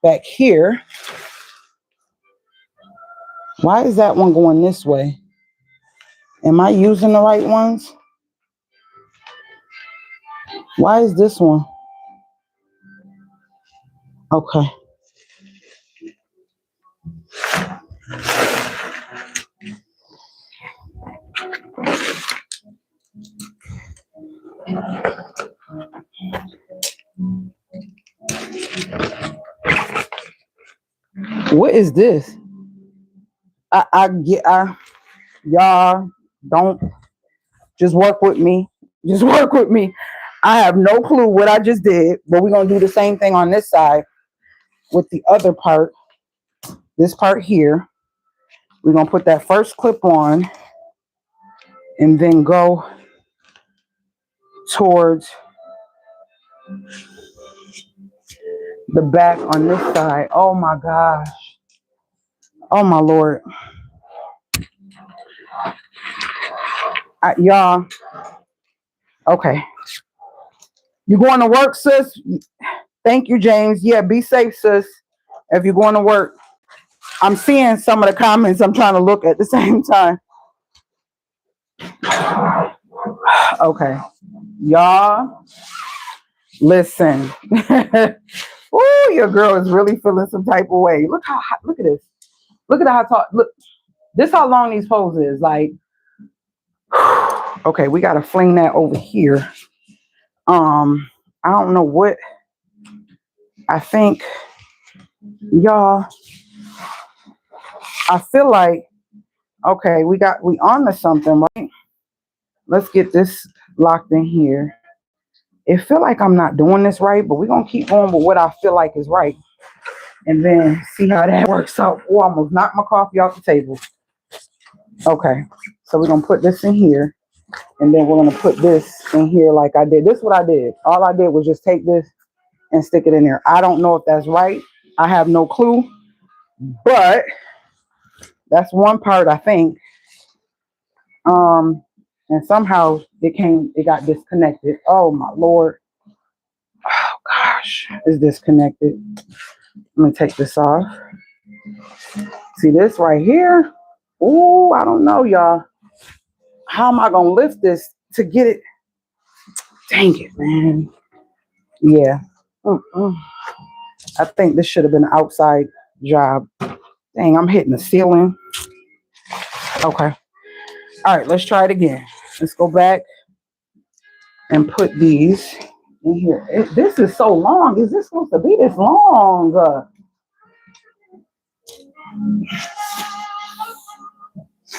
back here. Why is that one going this way? Am I using the right ones? Why is this one? Okay. What is this? Y'all don't just work with me. Just work with me. I have no clue what I just did, but we're going to do the same thing on this side with the other part. This part here. We're going to put that first clip on and then go towards The back on this side. Oh my gosh. Oh my Lord. Y'all. Okay. You going to work, sis? Thank you, James. Yeah, be safe, sis. If you're going to work. I'm seeing some of the comments. I'm trying to look at the same time. Okay. Y'all, listen. Ooh, your girl is really feeling some type of way. Look how hot. Look at this. Look at how tall. Look. This how long these poles is. Like, okay, we got to fling that over here. I don't know what. I think, y'all, I feel like, okay, we on to something, right? Let's get this locked in here. It feel like I'm not doing this right, but we're going to keep going with what I feel like is right. And then see how that works out. Oh, I almost knocked my coffee off the table. Okay, so we're going to put this in here. And then we're going to put this in here like I did. This is what I did. All I did was just take this and stick it in there. I don't know if that's right. I have no clue. But that's one part, I think. And somehow it got disconnected. Oh my Lord. Oh gosh, it's disconnected. Let me take this off. See this right here? Oh, I don't know, y'all. How am I gonna lift this to get it? Dang it, man. Yeah. I think this should have been an outside job. Dang, I'm hitting the ceiling. Okay. All right, let's try it again. Let's go back and put these in here. This is so long. Is this supposed to be this long?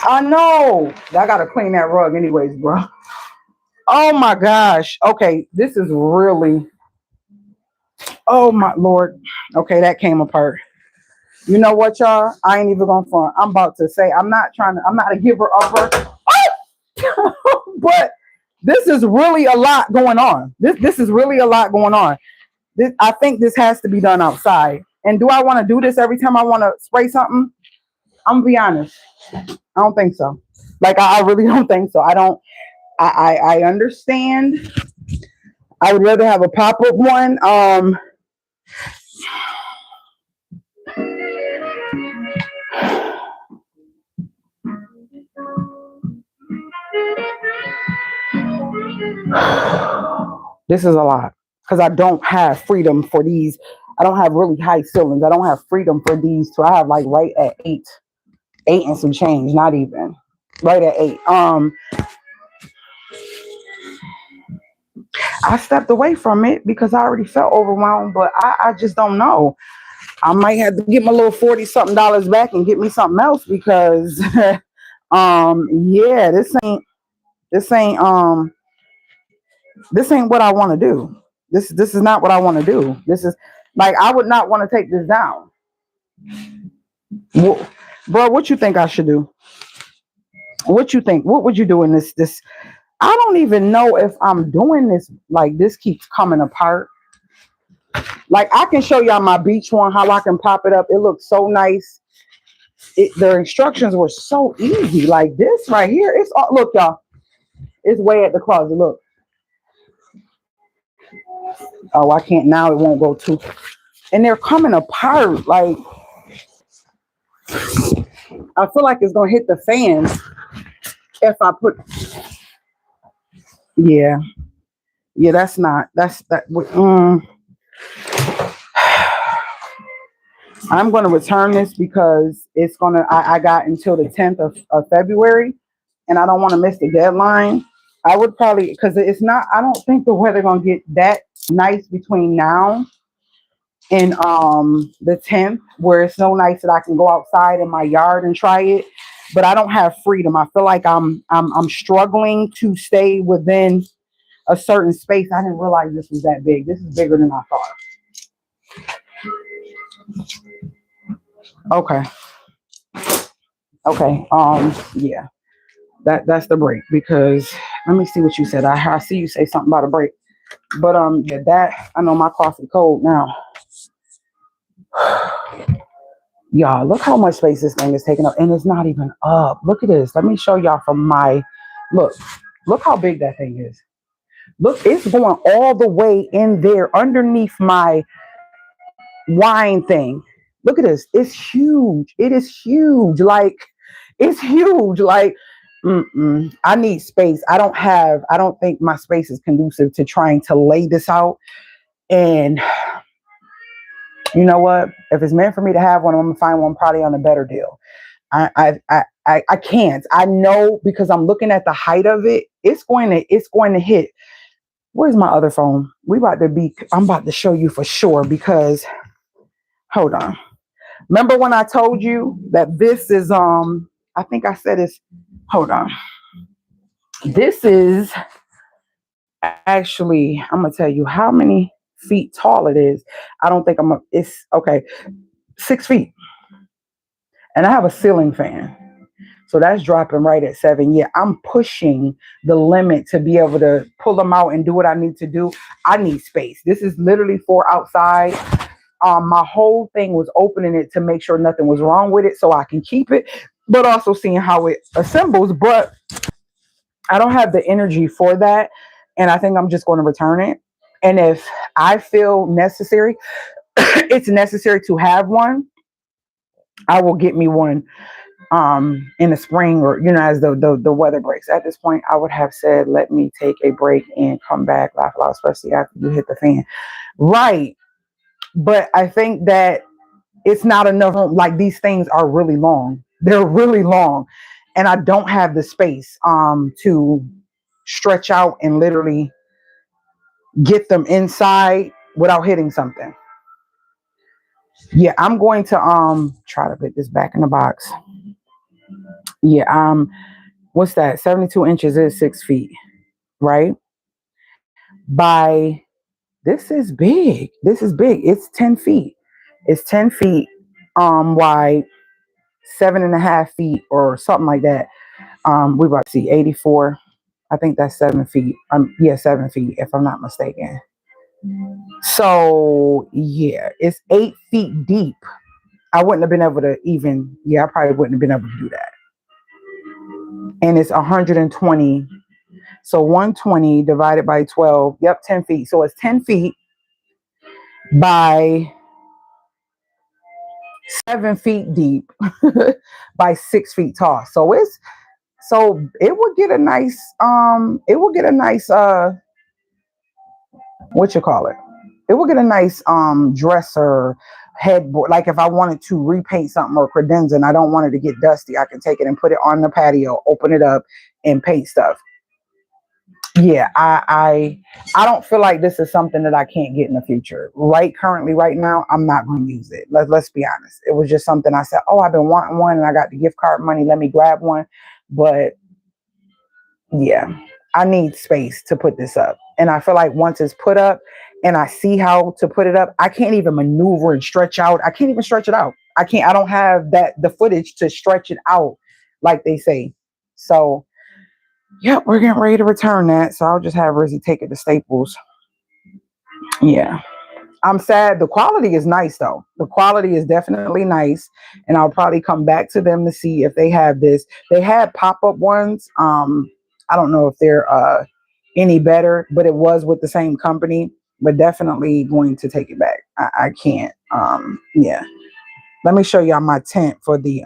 I know. I got to clean that rug anyways, bro. Oh, my gosh. Okay, this is really... Oh, my Lord. Okay, that came apart. You know what, y'all? I ain't even going to front. I'm about to say, I'm not a giver-upper. Oh! But this is really a lot going on. This is really a lot going on. I think this has to be done outside. And do I want to do this every time I want to spray something? I'm going to be honest. I don't think so. Like, I really don't think so. I understand. I would rather have a pop-up one. This is a lot because I don't have freedom for these. I don't have really high ceilings. I don't have freedom for these two. I have like right at 8 and some change, not even right at 8. I stepped away from it because I already felt overwhelmed, but I just don't know. I might have to get my little $40-something back and get me something else because yeah, this ain't what I want to do. This is not what I want to do. This is like, I would not want to take this down. Well, bro, what you think I should do? What you think? What would you do in this? I don't even know if I'm doing this. Like, this keeps coming apart. Like, I can show y'all my beach one, how I can pop it up. It looks so nice. The instructions were so easy. Like this right here. It's all, look, y'all. It's way at the closet. Look. Oh, I can't now. It won't go too. And they're coming apart. Like, I feel like it's gonna hit the fan if I put. Yeah. That's not. I'm going to return this because it's going to, I got until the 10th of February and I don't want to miss the deadline. I would probably, because it's not, I don't think the weather going to get that nice between now and the 10th, where it's so nice that I can go outside in my yard and try it. But I don't have freedom. I feel like I'm struggling to stay within a certain space. I didn't realize this was that big. This is bigger than I thought. Okay. Yeah. That's the break, because let me see what you said. I see you say something about a break. But yeah, that I know my coffee cold now. Y'all, look how much space this thing is taking up, and it's not even up. Look at this. Let me show y'all from my look. Look how big that thing is. Look, it's going all the way in there underneath my wine thing. Look at this. It's huge. It is huge. Like, it's huge. Like, I need space. I don't think my space is conducive to trying to lay this out. And you know what? If it's meant for me to have one, I'm gonna find one probably on a better deal. I can't. I know because I'm looking at the height of it. It's going to hit. Where's my other phone? I'm about to show you for sure because hold on. Remember when I told you that this is I think I said it's hold on. This is actually, I'm gonna tell you how many feet tall it is. I don't think it's okay, 6 feet. And I have a ceiling fan. So that's dropping right at 7. Yeah, I'm pushing the limit to be able to pull them out and do what I need to do. I need space. This is literally for outside. My whole thing was opening it to make sure nothing was wrong with it so I can keep it, but also seeing how it assembles. But I don't have the energy for that. And I think I'm just going to return it. And if I feel necessary, it's necessary to have one, I will get me one in the spring or, as the weather breaks. At this point, I would have said, let me take a break and come back, laugh loud, especially after you hit the fan. Right. But I think that it's not enough. Like, these things are really long. They're really long. And I don't have the space to stretch out and literally get them inside without hitting something. Yeah, I'm going to try to put this back in the box. Yeah, what's that? 72 inches is 6 feet, right? This is big. This is big. It's 10 feet. It's 10 feet wide, 7.5 feet or something like that. We about to see 84. I think that's 7 feet. Yeah, 7 feet if I'm not mistaken. So yeah, it's 8 feet deep. I wouldn't have been able to I probably wouldn't have been able to do that. And it's 120. So 120 divided by 12. Yep, 10 feet. So it's 10 feet by 7 feet deep by 6 feet tall. So it would get a nice what you call it? It will get a nice dresser headboard. Like if I wanted to repaint something or credenza and I don't want it to get dusty, I can take it and put it on the patio, open it up and paint stuff. Yeah, I don't feel like this is something that I can't get in the future. Right now, I'm not going to use it. Let's be honest. It was just something I said, oh, I've been wanting one and I got the gift card money. Let me grab one. But yeah, I need space to put this up. And I feel like once it's put up and I see how to put it up, I can't even maneuver and stretch out. I can't even stretch it out. I don't have the footage to stretch it out like they say. So yep, we're getting ready to return that. So I'll just have Rizzy take it to Staples. Yeah. I'm sad. The quality is nice, though. The quality is definitely nice. And I'll probably come back to them to see if they have this. They had pop-up ones. I don't know if they're any better, but it was with the same company. But definitely going to take it back. I can't. Yeah. Let me show y'all my tent for the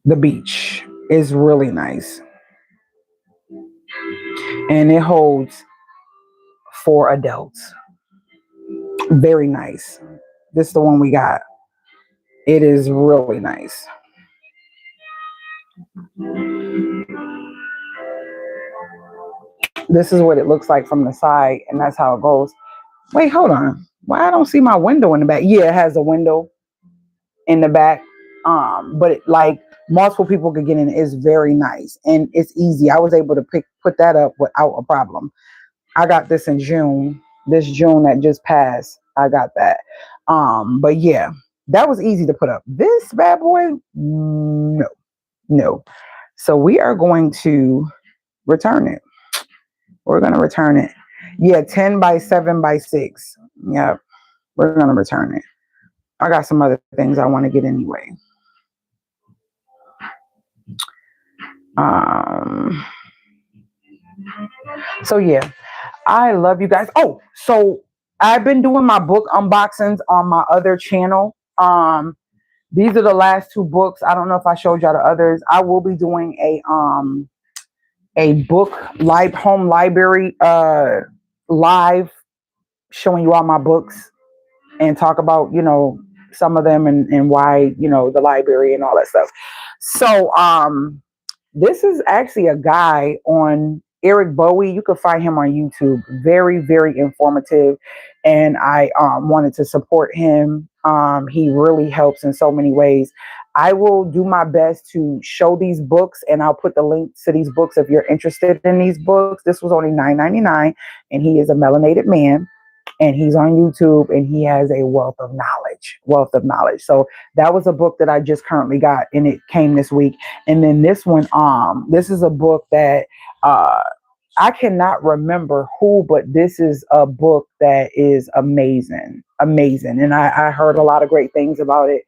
the beach. Is really nice. And it holds 4 adults. Very nice. This is the one we got. It is really nice. This is what it looks like from the side, and that's how it goes. Wait, hold on. Why I don't see my window in the back? Yeah, it has a window in the back. But like multiple people could get in. It's very nice and it's easy. I was able to put that up without a problem. I got this in June. This June that just passed, I got that. But yeah, That was easy to put up. This bad boy, no. So we are going to return it. We're going to return it. Yeah, 10 by 7 by 6. Yep, we're going to return it. I got some other things I want to get anyway. So yeah, I love you guys. Oh, so I've been doing my book unboxings on my other channel. These are the last 2 books. I don't know if I showed y'all the others. I will be doing a book home library live, showing you all my books and talk about, you know, some of them and why, you know, the library and all that stuff. So this is actually a guy on Eric Bowie. You can find him on YouTube. Very, very informative. And I wanted to support him. He really helps in so many ways. I will do my best to show these books, and I'll put the links to these books if you're interested in these books. This was only $9.99, and he is a melanated man. And he's on YouTube, and he has a wealth of knowledge. So that was a book that I just currently got, and it came this week. And then this one, this is a book that I cannot remember who, but this is a book that is amazing. And I heard a lot of great things about it.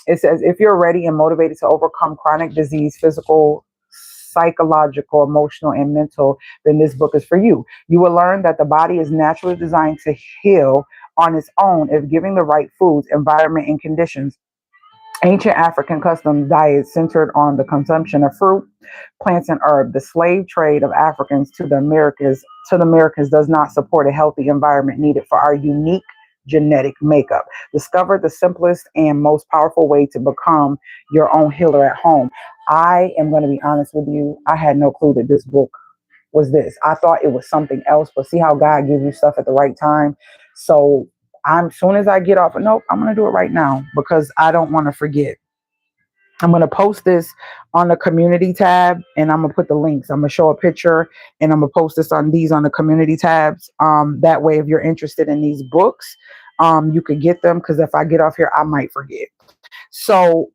It says, if you're ready and motivated to overcome chronic disease, physical, psychological, emotional, and mental, then this book is for you. You will learn that the body is naturally designed to heal on its own if given the right foods, environment, and conditions. Ancient African customs diets centered on the consumption of fruit, plants, and herb. The slave trade of Africans to the Americas does not support a healthy environment needed for our unique genetic makeup. Discover the simplest and most powerful way to become your own healer at home. I am going to be honest with you. I had no clue that this book was this. I thought it was something else, but see how God gives you stuff at the right time. So soon as I get off, nope, I'm going to do it right now because I don't want to forget. I'm going to post this on the community tab, and I'm going to put the links. I'm going to show a picture, and I'm going to post this on the community tabs. That way, if you're interested in these books, you could get them, because if I get off here, I might forget. So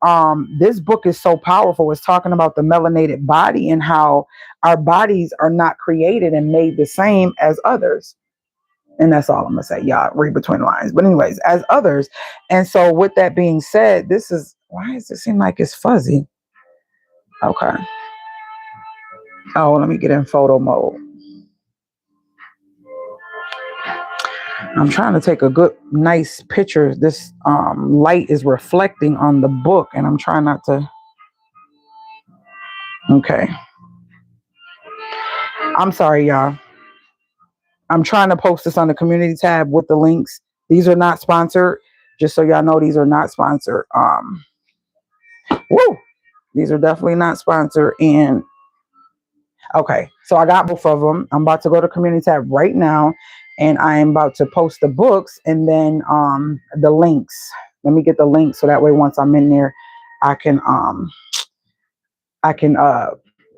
this book is so powerful. It's talking about the melanated body and how our bodies are not created and made the same as others. And that's all I'm going to say. Y'all read between the lines. But anyways, as others. And so with that being said, why does it seem like it's fuzzy? Okay. Oh, let me get in photo mode. I'm trying to take a good, nice picture. This light is reflecting on the book, and I'm trying not to. Okay. I'm sorry, y'all. I'm trying to post this on the community tab with the links. These are not sponsored. Just so y'all know, these are not sponsored. These are definitely not sponsored. And okay, so I got both of them. I'm about to go to community tab right now, and I am about to post the books and then the links. Let me get the links so that way once I'm in there, I can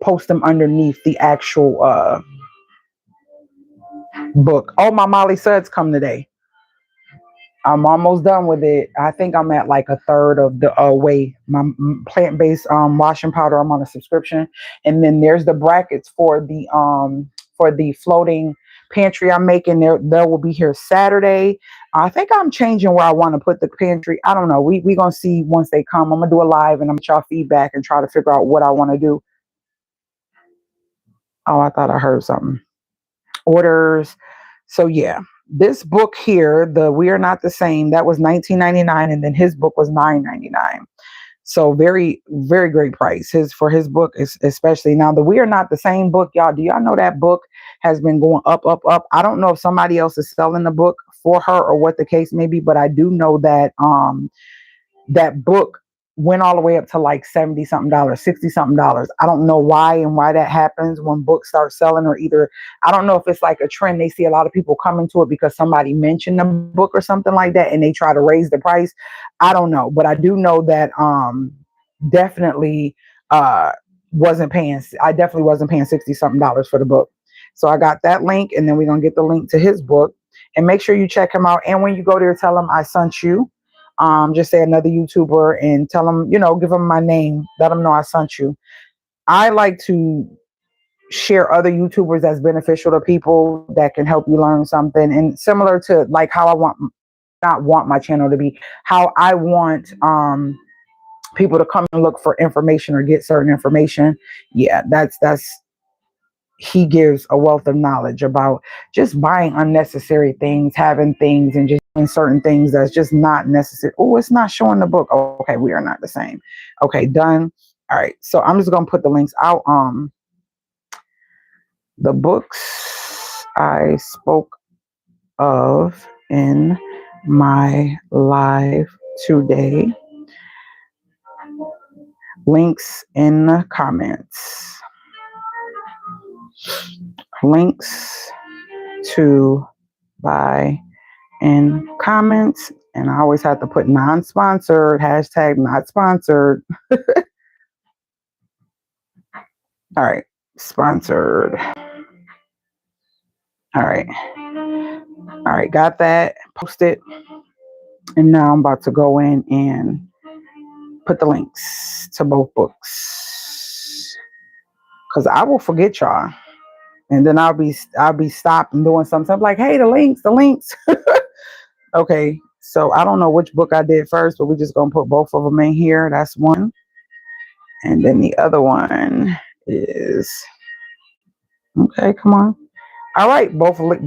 post them underneath the actual book. Oh, my Molly Suds come today. I'm almost done with it. I think I'm at like a third of the way. My plant-based washing powder, I'm on a subscription. And then there's the brackets for the floating pantry I'm making. They will be here Saturday. I think I'm changing where I want to put the pantry. I don't know. We gonna see once they come. I'm gonna do a live and I'm gonna y'all feedback and try to figure out what I want to do. Oh, I thought I heard something. Orders. So yeah. This book here, the We Are Not the Same, that was $19.99, and then his book was $9.99. So very, very great price. For his book, especially. Now, the We Are Not the Same book, y'all, do y'all know that book has been going up, up, up? I don't know if somebody else is selling the book for her or what the case may be, but I do know that that book went all the way up to like $70 something, $60 something. I don't know why that happens when books start selling, or either I don't know if it's like a trend. They see a lot of people coming to it because somebody mentioned the book or something like that, and they try to raise the price. I don't know, but I do know that definitely wasn't paying $60 something for the book. So I got that link, and then we're gonna get the link to his book, and make sure you check him out. And when you go there, tell him I sent you. just say another YouTuber and tell them, you know, give them my name, let them know I sent you. I like to share other YouTubers that's beneficial to people that can help you learn something, and similar to like how I want, not want my channel to be, how I want people to come and look for information or get certain information. Yeah, that's he gives a wealth of knowledge about just buying unnecessary things, having things, and just doing certain things that's just not necessary. Oh, it's not showing the book. Okay, we are not the same. Okay, done. All right, so I'm just gonna put the links out. The books I spoke of in my live today, links in the comments. Links to buy in comments, and I always have to put non-sponsored, hashtag not sponsored. All right, sponsored. All right, got that, post it, and now I'm about to go in and put the links to both books, because I will forget y'all. And then I'll be stopped and doing something. I'm like, hey, the links. Okay, so I don't know which book I did first, but we're just gonna put both of them in here. That's one, and then the other one is okay. Come on. All right, both links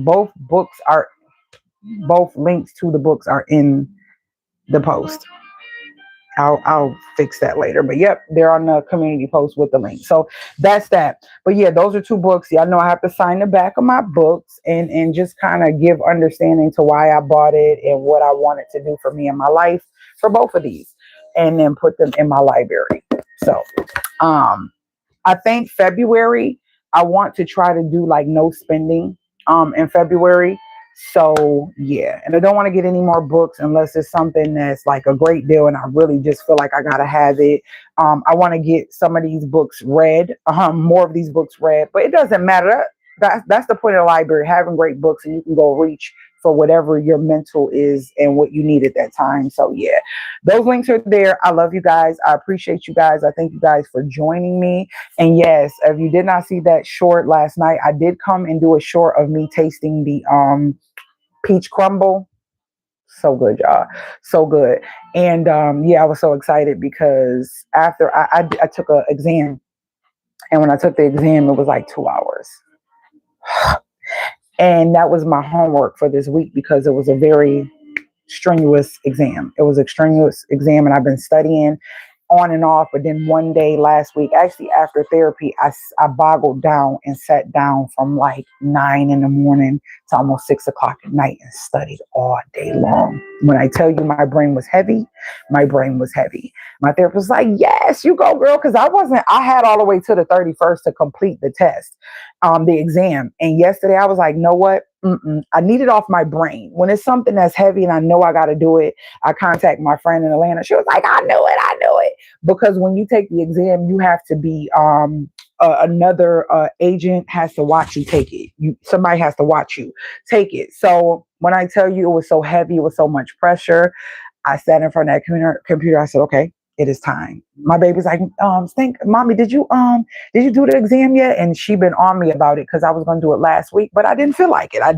to the books are in the post. I'll fix that later, but yep, they're on the community post with the link. So that's that. But yeah, those are two books. Y'all know I have to sign the back of my books and just kind of give understanding to why I bought it and what I want it to do for me in my life for both of these, and then put them in my library. So I think February I want to try to do like no spending in February. So yeah, and I don't want to get any more books unless it's something that's like a great deal and I really just feel like I gotta have it. I want to get some of these books read, more of these books read, but it doesn't matter. That's the point of the library, having great books, and you can go reach for whatever your mental is and what you need at that time. So yeah, those links are there. I love you guys. I appreciate you guys. I thank you guys for joining me. And yes, if you did not see that short last night, I did come and do a short of me tasting the peach crumble. So good, y'all. So good. And yeah, I was so excited because after I took an exam, and when I took the exam, it was like 2 hours. And that was my homework for this week because it was a very strenuous exam. It was a strenuous exam, and I've been studying on and off. But then one day last week, actually after therapy, I boggled down and sat down from like 9 in the morning to almost 6 o'clock at night and studied all day long. When I tell you my brain was heavy, my brain was heavy. My therapist was like, yes, you go, girl. Because I had all the way to the 31st to complete the test, the exam. And yesterday I was like, know what? I need it off my brain. When it's something that's heavy and I know I got to do it, I contact my friend in Atlanta. She was like, I knew it. Because when you take the exam, you have to be, another agent has to watch you take it. Somebody has to watch you take it. So when I tell you it was so heavy, it was so much pressure, I sat in front of that computer. I said, okay, it is time. My baby's like, mommy, did you do the exam yet? And she been on me about it because I was going to do it last week, but I didn't feel like it. I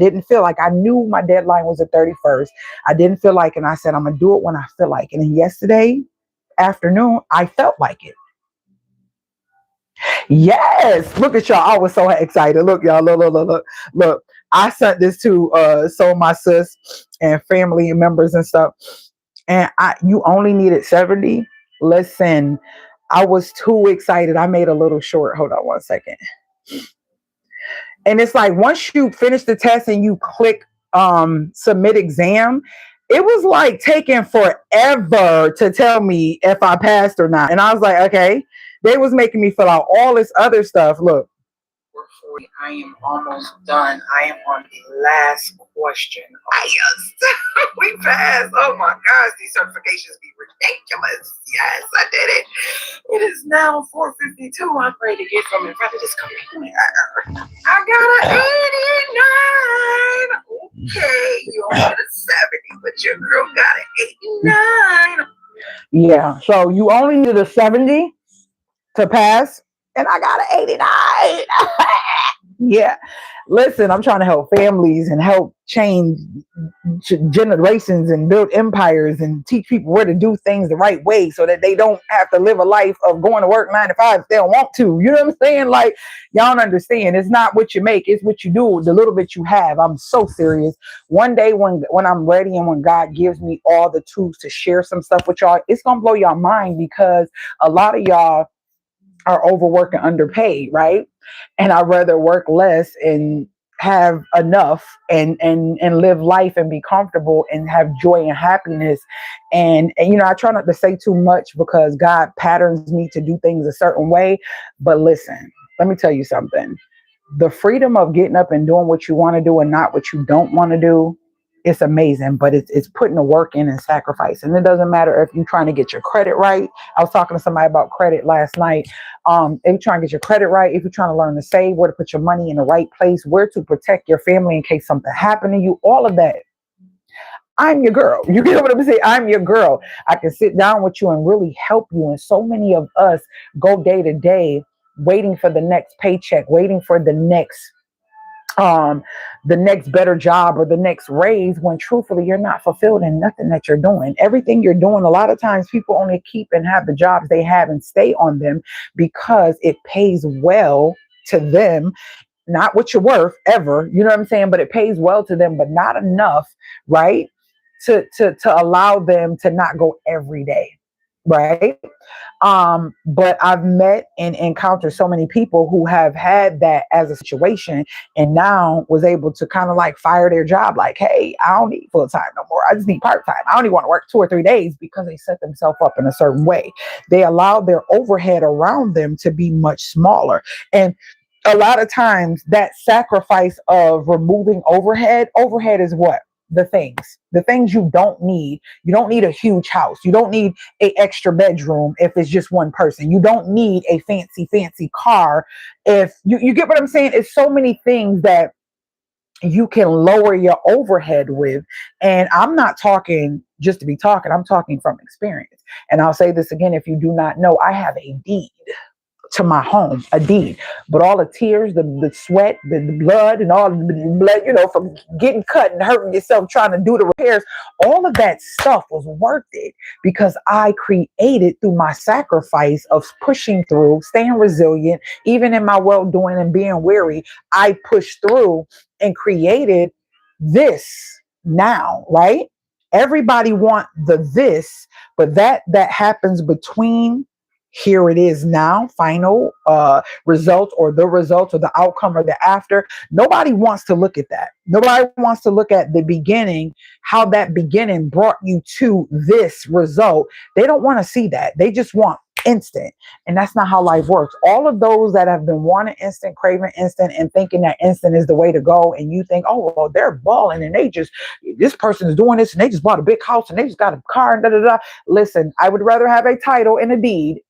knew my deadline was the 31st. I didn't feel like it. And I said, I'm going to do it when I feel like it. And yesterday afternoon, I felt like it. Yes. Look at y'all. I was so excited. Look, y'all. Look. I sent this to some of my sis and family members and stuff. And you only needed 70. Listen, I was too excited. I made a little short. Hold on one second. And it's like once you finish the test and you click submit exam, it was like taking forever to tell me if I passed or not. And I was like, okay. They was making me fill out all this other stuff. Look. We're 40. I am almost done. I am on the last question. Yes, we passed. Oh my gosh, these certifications be ridiculous. Yes, I did it. It is now 4:52. I'm ready to get from in front of this computer. I got an 89. Okay, you only got a 70, but your girl got an Yeah. So you only needed a 70 to pass, and I got an 89. Yeah. Listen, I'm trying to help families and help change generations and build empires and teach people where to do things the right way so that they don't have to live a life of going to work 9 to 5 if they don't want to. You know what I'm saying? Like, y'all don't understand. It's not what you make, it's what you do with the little bit you have. I'm so serious. One day when I'm ready and when God gives me all the tools to share some stuff with y'all, it's gonna blow y'all mind, because a lot of y'all are overworked and underpaid, right? And I'd rather work less and have enough and live life and be comfortable and have joy and happiness. And you know, I try not to say too much because God patterns me to do things a certain way. But listen, let me tell you something. The freedom of getting up and doing what you want to do and not what you don't want to do, it's amazing, but it's putting the work in and sacrifice. And it doesn't matter if you're trying to get your credit right. I was talking to somebody about credit last night. If you're trying to get your credit right, if you're trying to learn to save, where to put your money in the right place, where to protect your family in case something happened to you, all of that, I'm your girl. You get what I'm saying? I'm your girl. I can sit down with you and really help you. And so many of us go day to day waiting for the next paycheck, waiting for the next better job or the next raise, when truthfully you're not fulfilled in nothing that you're doing. Everything you're doing, a lot of times people only keep and have the jobs they have and stay on them because it pays well to them. Not what you're worth ever, you know what I'm saying, but it pays well to them, but not enough, right, to allow them to not go every day, right? But I've met and encountered so many people who have had that as a situation and now was able to kind of like fire their job. Like, hey, I don't need full time no more. I just need part time. I only want to work 2 or 3 days, because they set themselves up in a certain way. They allow their overhead around them to be much smaller. And a lot of times that sacrifice of removing overhead is what? The things you don't need. You don't need a huge house. You don't need an extra bedroom if it's just one person. You don't need a fancy car. If you get what I'm saying? It's so many things that you can lower your overhead with. And I'm not talking just to be talking. I'm talking from experience. And I'll say this again, if you do not know, I have a deed to my home, a deed. But all the tears, the sweat, the blood, and all the blood, you know, from getting cut and hurting yourself trying to do the repairs, all of that stuff was worth it, because I created through my sacrifice of pushing through, staying resilient, even in my well-doing and being weary. I pushed through and created this now, right? Everybody want this, but that happens between here it is now, final result, or the result, or the outcome, or the after. Nobody wants to look at that. Nobody wants to look at the beginning, how that beginning brought you to this result. They don't want to see that. They just want instant. And that's not how life works. All of those that have been wanting instant, craving instant, and thinking that instant is the way to go, and you think, oh, well, they're balling and this person is doing this and they just bought a big house and they just got a car and da da da. Listen, I would rather have a title and a deed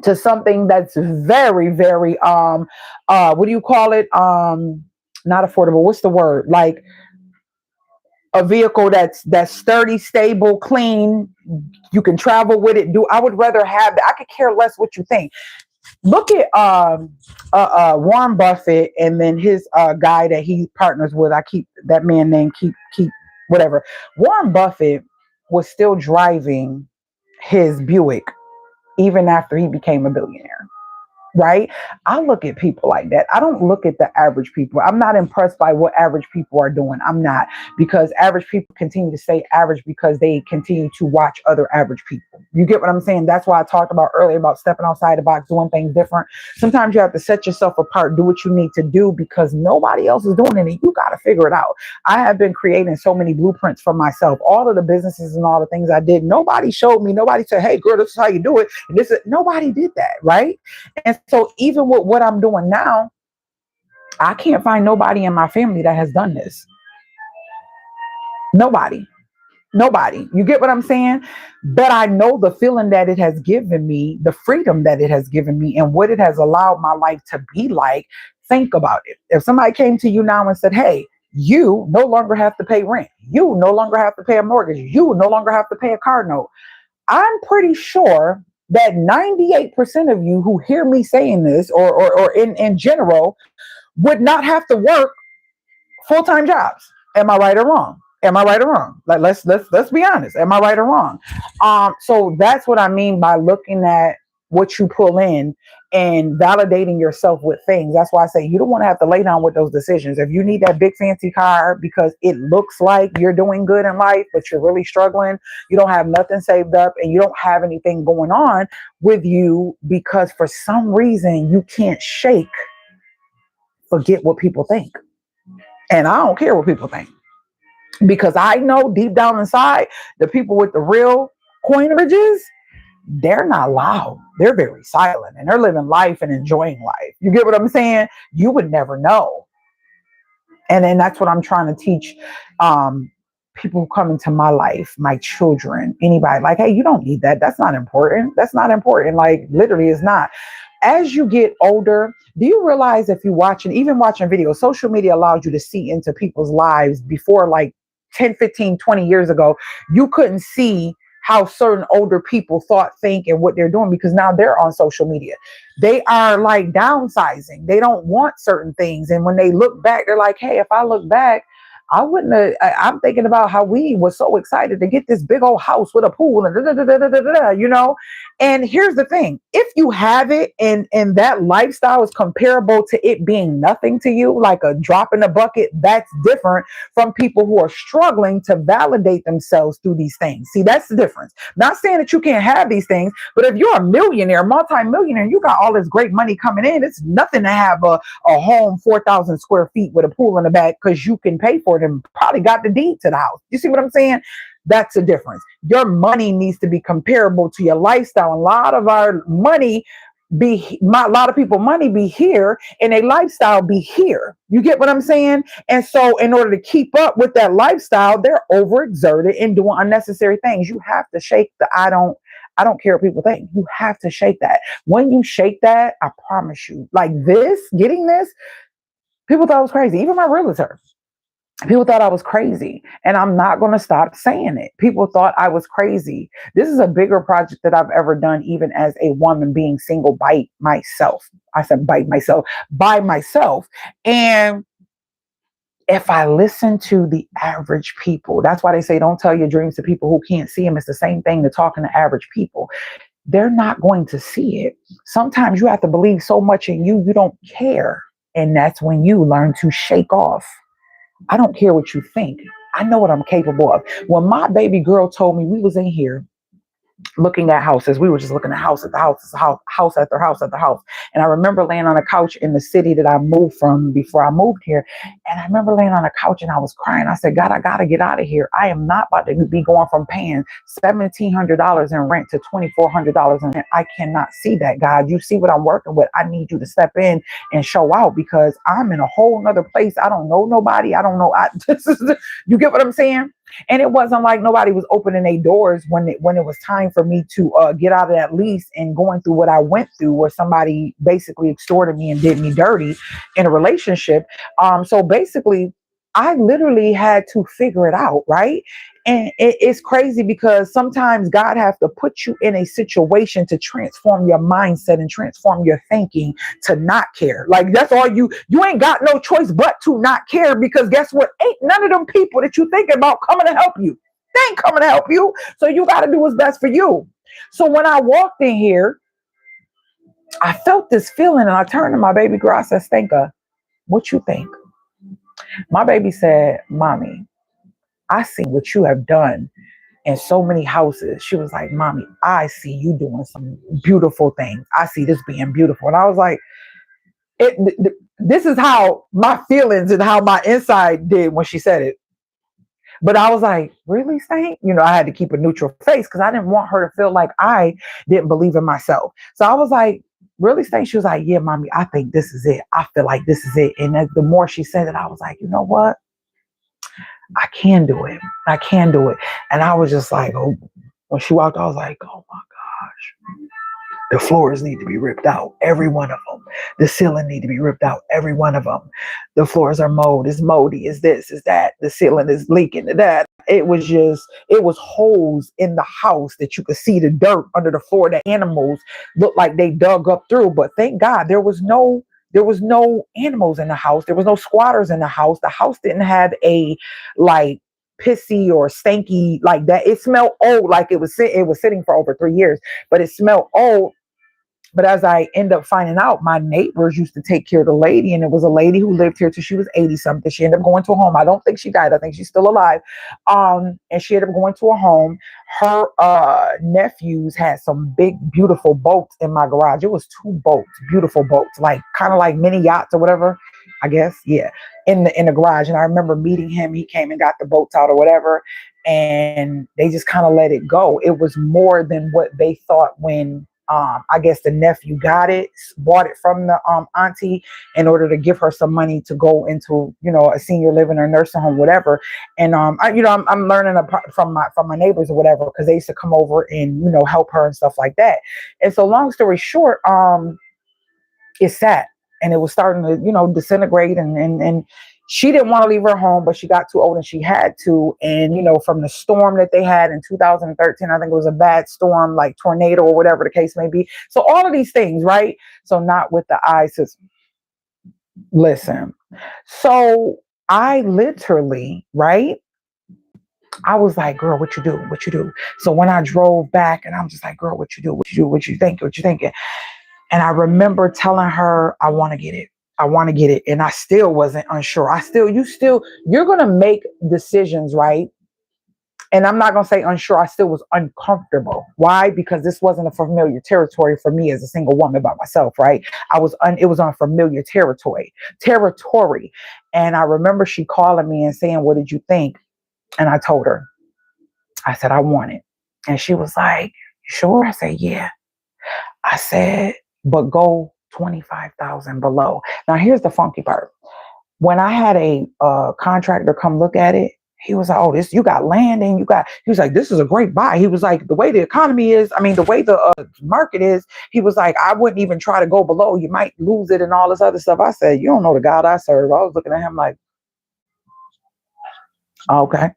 to something that's very, very what do you call it? Not affordable. What's the word? Like a vehicle that's sturdy, stable, clean. You can travel with it. I would rather have that. I could care less what you think. Look at Warren Buffett, and then his guy that he partners with. I keep that man name, keep whatever. Warren Buffett was still driving his Buick even after he became a billionaire, right? I look at people like that. I don't look at the average people. I'm not impressed by what average people are doing. I'm not, because average people continue to stay average because they continue to watch other average people. You get what I'm saying? That's why I talked about earlier about stepping outside the box, doing things different. Sometimes you have to set yourself apart, do what you need to do, because nobody else is doing it. You got to figure it out. I have been creating so many blueprints for myself. All of the businesses and all the things I did, nobody showed me. Nobody said, hey, girl, this is how you do it. And nobody did that, right? And so even with what I'm doing now, I can't find nobody in my family that has done this. Nobody. You get what I'm saying? But I know the feeling that it has given me, the freedom that it has given me, and what it has allowed my life to be like. Think about it. If somebody came to you now and said, hey, you no longer have to pay rent. You no longer have to pay a mortgage. You no longer have to pay a car note. I'm pretty sure that 98% of you who hear me saying this, or in general, would not have to work full-time jobs. Am I right or wrong? Am I right or wrong? Like, let's be honest. Am I right or wrong? So that's what I mean by looking at what you pull in and validating yourself with things. That's why I say you don't want to have to lay down with those decisions. If you need that big fancy car because it looks like you're doing good in life, but you're really struggling, you don't have nothing saved up, and you don't have anything going on with you because for some reason you can't forget what people think. And I don't care what people think, because I know deep down inside, the people with the real coinages, they're not loud. They're very silent, and they're living life and enjoying life. You get what I'm saying? You would never know. And then that's what I'm trying to teach people who come into my life, my children, anybody. Like, hey, you don't need that. That's not important. That's not important. Like, literally, it's not. As you get older, do you realize if you even watching videos, social media allows you to see into people's lives before, like 10, 15, 20 years ago, you couldn't see how certain older people thought, think, and what they're doing, because now they're on social media. They are like downsizing. They don't want certain things. And when they look back, they're like, hey, if I look back, I wouldn't have, I'm thinking about how we were so excited to get this big old house with a pool and you know? And here's the thing, if you have it and that lifestyle is comparable to it being nothing to you, like a drop in the bucket, that's different from people who are struggling to validate themselves through these things. See, that's the difference. Not saying that you can't have these things, but if you're a millionaire, multi-millionaire, you got all this great money coming in, it's nothing to have a home 4,000 square feet with a pool in the back, because you can pay for it and probably got the deed to the house. You see what I'm saying? That's the difference. Your money needs to be comparable to your lifestyle. A lot of our money a lot of people money be here and a lifestyle be here. You get what I'm saying? And so in order to keep up with that lifestyle, they're overexerted and doing unnecessary things. You have to shake the I don't care what people think. You have to shake that. When you shake that, I promise you, like getting this, people thought I was crazy. Even my realtor. People thought I was crazy, and I'm not going to stop saying it. People thought I was crazy. This is a bigger project that I've ever done, even as a woman being single by myself. I said by myself. And if I listen to the average people, that's why they say don't tell your dreams to people who can't see them. It's the same thing to talking to average people. They're not going to see it. Sometimes you have to believe so much in you don't care. And that's when you learn to shake off. I don't care what you think. I know what I'm capable of. When my baby girl told me, we was in here looking at houses. We were just looking at house after house after house after house. And I remember laying on a couch in the city that I moved from before I moved here. And I remember laying on a couch and I was crying. I said, God, I got to get out of here. I am not about to be going from paying $1,700 in rent to $2,400 in rent. I cannot see that, God. You see what I'm working with. I need you to step in and show out, because I'm in a whole nother place. I don't know nobody. I don't know. You get what I'm saying? And it wasn't like nobody was opening their doors when it was time for me to get out of that lease and going through what I went through, where somebody basically extorted me and did me dirty in a relationship. So basically, I literally had to figure it out, right? And it's crazy because sometimes God has to put you in a situation to transform your mindset and transform your thinking to not care. Like, that's all you ain't got no choice but to not care, because guess what? Ain't none of them people that you thinking about coming to help you. They ain't coming to help you. So you got to do what's best for you. So when I walked in here, I felt this feeling, and I turned to my baby girl. I said, Stanka, what you think? My baby said, Mommy, I see what you have done in so many houses. She was like, Mommy, I see you doing some beautiful things. I see this being beautiful. And I was like, this is how my feelings and how my inside did when she said it. But I was like, really, Stank? You know, I had to keep a neutral face because I didn't want her to feel like I didn't believe in myself. So I was like, really, Stank? She was like, yeah, Mommy, I think this is it. I feel like this is it. And the more she said it, I was like, you know what? I can do it. I can do it. And I was just like, oh, when she walked, I was like, oh my gosh. The floors need to be ripped out, every one of them. The ceiling need to be ripped out, every one of them. The floors are mold, it's moldy, is this, is that. The ceiling is leaking, that. It was holes in the house that you could see the dirt under the floor. The animals looked like they dug up through, but thank God there was no animals in the house. There was no squatters in the house. The house didn't have a like pissy or stanky like that. It smelled old, like it was sitting for over 3 years, but it smelled old. But as I end up finding out, my neighbors used to take care of the lady, and it was a lady who lived here till she was 80 something. She ended up going to a home. I don't think she died. I think she's still alive. And she ended up going to a home. Her nephews had some big, beautiful boats in my garage. It was 2 boats, beautiful boats, like kind of like mini yachts or whatever, I guess. Yeah, in the garage. And I remember meeting him. He came and got the boats out or whatever, and they just kind of let it go. It was more than what they thought when. I guess the nephew bought it from the auntie in order to give her some money to go into, a senior living or nursing home, whatever. And I'm learning from my neighbors or whatever, because they used to come over and help her and stuff like that. And so, long story short, it sat and it was starting to disintegrate, and she didn't want to leave her home, but she got too old and she had to. And, from the storm that they had in 2013, I think it was a bad storm, like tornado or whatever the case may be. So all of these things, right? So not with the eye system. Listen, so I literally, right? I was like, girl, what you do? What you do? So when I drove back, and I'm just like, girl, what you do? What you do? What you think? What you thinking? And I remember telling her, I want to get it. I want to get it. And I still wasn't unsure. You're going to make decisions, right? And I'm not going to say unsure. I still was uncomfortable. Why? Because this wasn't a familiar territory for me as a single woman by myself, right? It was unfamiliar territory. And I remember she calling me and saying, what did you think? And I told her, I said, I want it. And she was like, sure? I said, yeah. I said, but go 25,000 below. Now, here's the funky part. When I had a contractor come look at it, he was like, oh, you got land and he was like, this is a great buy. He was like, the way the economy is, the way the market is, he was like, I wouldn't even try to go below. You might lose it and all this other stuff. I said, you don't know the God I serve. I was looking at him like, okay,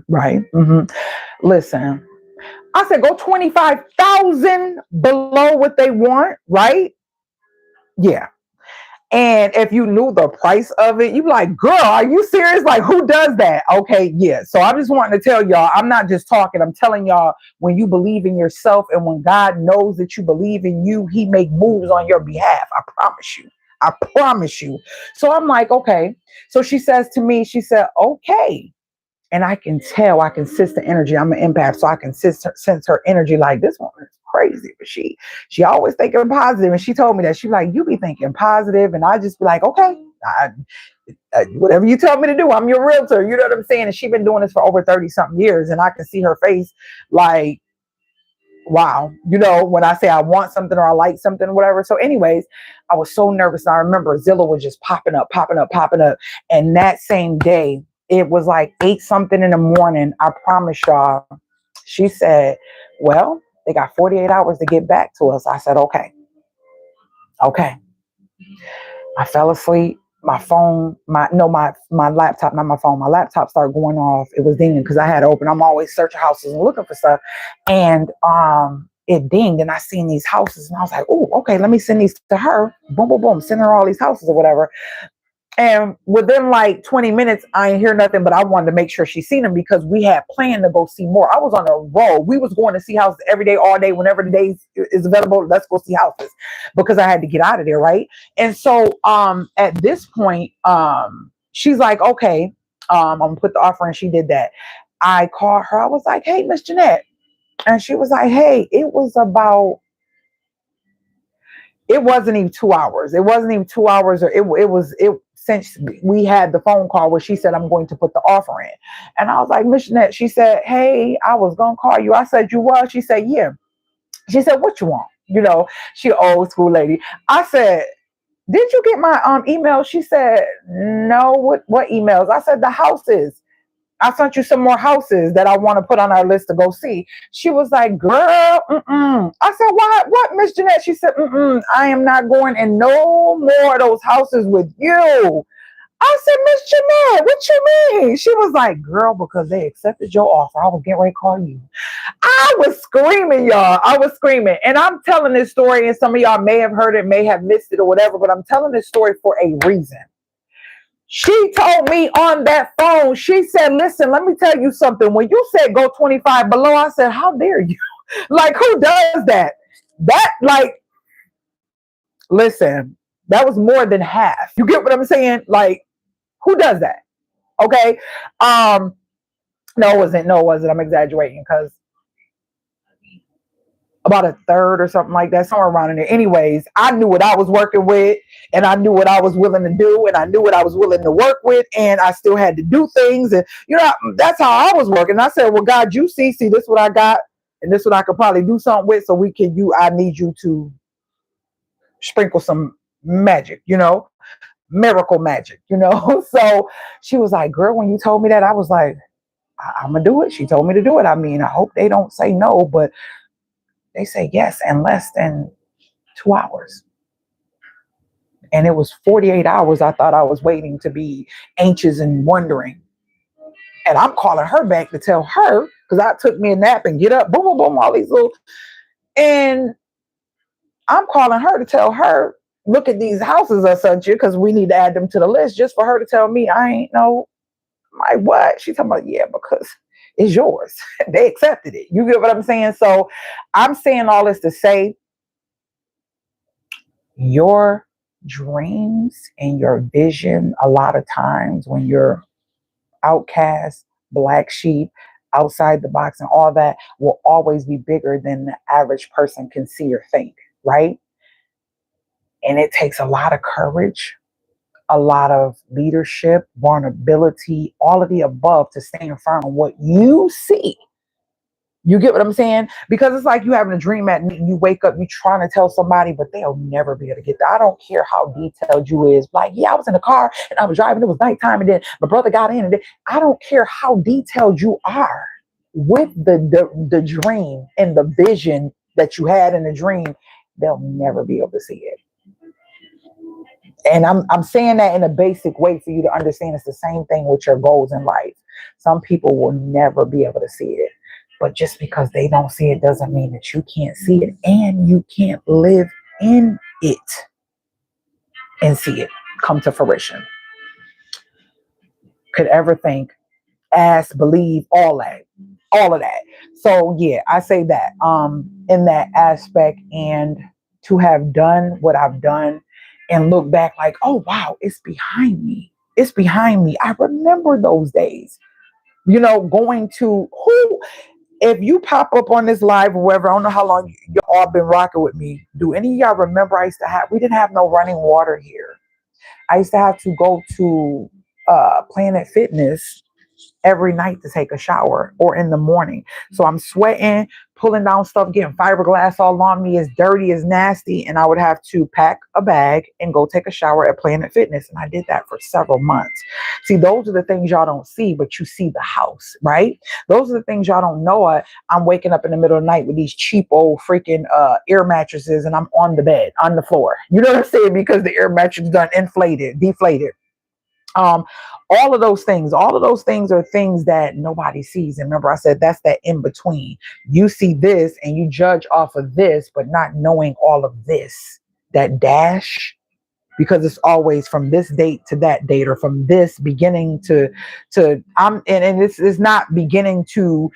right. Listen, I said, go 25,000 below what they want, right? Yeah. And if you knew the price of it, you'd be like, girl, are you serious? Like, who does that? Okay, yeah. So I'm just wanting to tell y'all, I'm not just talking. I'm telling y'all, when you believe in yourself and when God knows that you believe in you, he make moves on your behalf. I promise you. I promise you. So I'm like, okay. So she says to me, she said, okay. And I can tell, I can sense the energy. I'm an empath, so I can sense her energy. Like, this woman is crazy, but she always thinking positive. And she told me that. She's like, you be thinking positive, and I just be like, okay, whatever you tell me to do, I'm your realtor. You know what I'm saying? And she's been doing this for over 30 something years, and I can see her face like, wow, when I say I want something or I like something or whatever. So anyways, I was so nervous. And I remember Zillow was just popping up. And that same day, it was like 8 something in the morning. I promise y'all, she said, well, they got 48 hours to get back to us. I said, okay. I fell asleep. My phone, my laptop, not my phone. My laptop started going off. It was dinging because I had it open. I'm always searching houses and looking for stuff. And it dinged and I seen these houses and I was like, oh, okay, let me send these to her. Boom, boom, boom. Send her all these houses or whatever. And within like 20 minutes, I ain't hear nothing, but I wanted to make sure she seen them because we had planned to go see more. I was on a roll. We was going to see houses every day, all day, whenever the day is available. Let's go see houses because I had to get out of there, right? And so at this point, she's like, okay, I'm gonna put the offer in. She did that. I called her. I was like, hey, Miss Jeanette. And she was like, hey, it wasn't even 2 hours. It wasn't even 2 hours, or it since we had the phone call where she said, I'm going to put the offer in. And I was like, Miss Jeanette, she said, hey, I was going to call you. I said, you was? She said, yeah. She said, what you want? She old school lady. I said, did you get my email? She said, no. What emails? I said, the houses. I sent you some more houses that I want to put on our list to go see. She was like, girl, I said, what, Miss Jeanette? She said, I am not going in no more of those houses with you. I said, Miss Jeanette, what you mean? She was like, girl, because they accepted your offer. I was getting ready to call you. I was screaming, y'all. I was screaming. And I'm telling this story, and some of y'all may have heard it, may have missed it or whatever, but I'm telling this story for a reason. She told me on that phone, she said, listen, let me tell you something. When you said go 25 below, I said, how dare you? Like, who does that? Listen, that was more than half. You get what I'm saying? Like, who does that? Okay. No, it wasn't. I'm exaggerating because about a third or something like that, somewhere around in there. Anyways, I knew what I was working with, and I knew what I was willing to do, and I knew what I was willing to work with, and I still had to do things. And, that's how I was working. I said, well, God, you see this what I got, and this what I could probably do something with, so I need you to sprinkle some magic, miracle magic, So she was like, girl, when you told me that, I was like, I'm gonna do it. She told me to do it. I mean, I hope they don't say no, but they say yes in less than 2 hours. And it was 48 hours. I thought I was waiting to be anxious and wondering. And I'm calling her back to tell her, because I took me a nap and get up, boom, boom, boom, all these little, and I'm calling her to tell her, look at these houses I sent you, because we need to add them to the list, just for her to tell me I ain't know. My what? She's talking about, yeah, because it's yours. They accepted it. You get what I'm saying? So I'm saying all this to say, your dreams and your vision, a lot of times when you're outcast, black sheep, outside the box and all that, will always be bigger than the average person can see or think, right? And it takes a lot of courage, a lot of leadership, vulnerability, all of the above to stand firm on what you see. You get what I'm saying? Because it's like you having a dream at night and you wake up, you trying to tell somebody, but they'll never be able to get there. I don't care how detailed you is. Like, yeah, I was in the car and I was driving. It was nighttime, and then my brother got in. And I don't care how detailed you are with the dream and the vision that you had in the dream. They'll never be able to see it. And I'm saying that in a basic way for you to understand. It's the same thing with your goals in life. Some people will never be able to see it. But just because they don't see it doesn't mean that you can't see it, and you can't live in it and see it come to fruition. Could ever think, ask, believe, all of that. So yeah, I say that in that aspect, and to have done what I've done and look back like, oh wow, it's behind me. It's behind me. I remember those days. Going to who. If you pop up on this live or wherever, I don't know how long you all been rocking with me. Do any of y'all remember we didn't have no running water here. I used to have to go to Planet Fitness every night to take a shower, or in the morning. So I'm sweating, pulling down stuff, getting fiberglass all on me, as dirty, as nasty. And I would have to pack a bag and go take a shower at Planet Fitness. And I did that for several months. See, those are the things y'all don't see, but you see the house, right? Those are the things y'all don't know. I'm waking up in the middle of the night with these cheap old freaking air mattresses, and I'm on the bed, on the floor. You know what I'm saying? Because the air mattress done deflated. All of those things are things that nobody sees. And remember, I said that's that in between. You see this and you judge off of this, but not knowing all of this, that dash, because it's always from this date to that date, or from this beginning to and this is not beginning to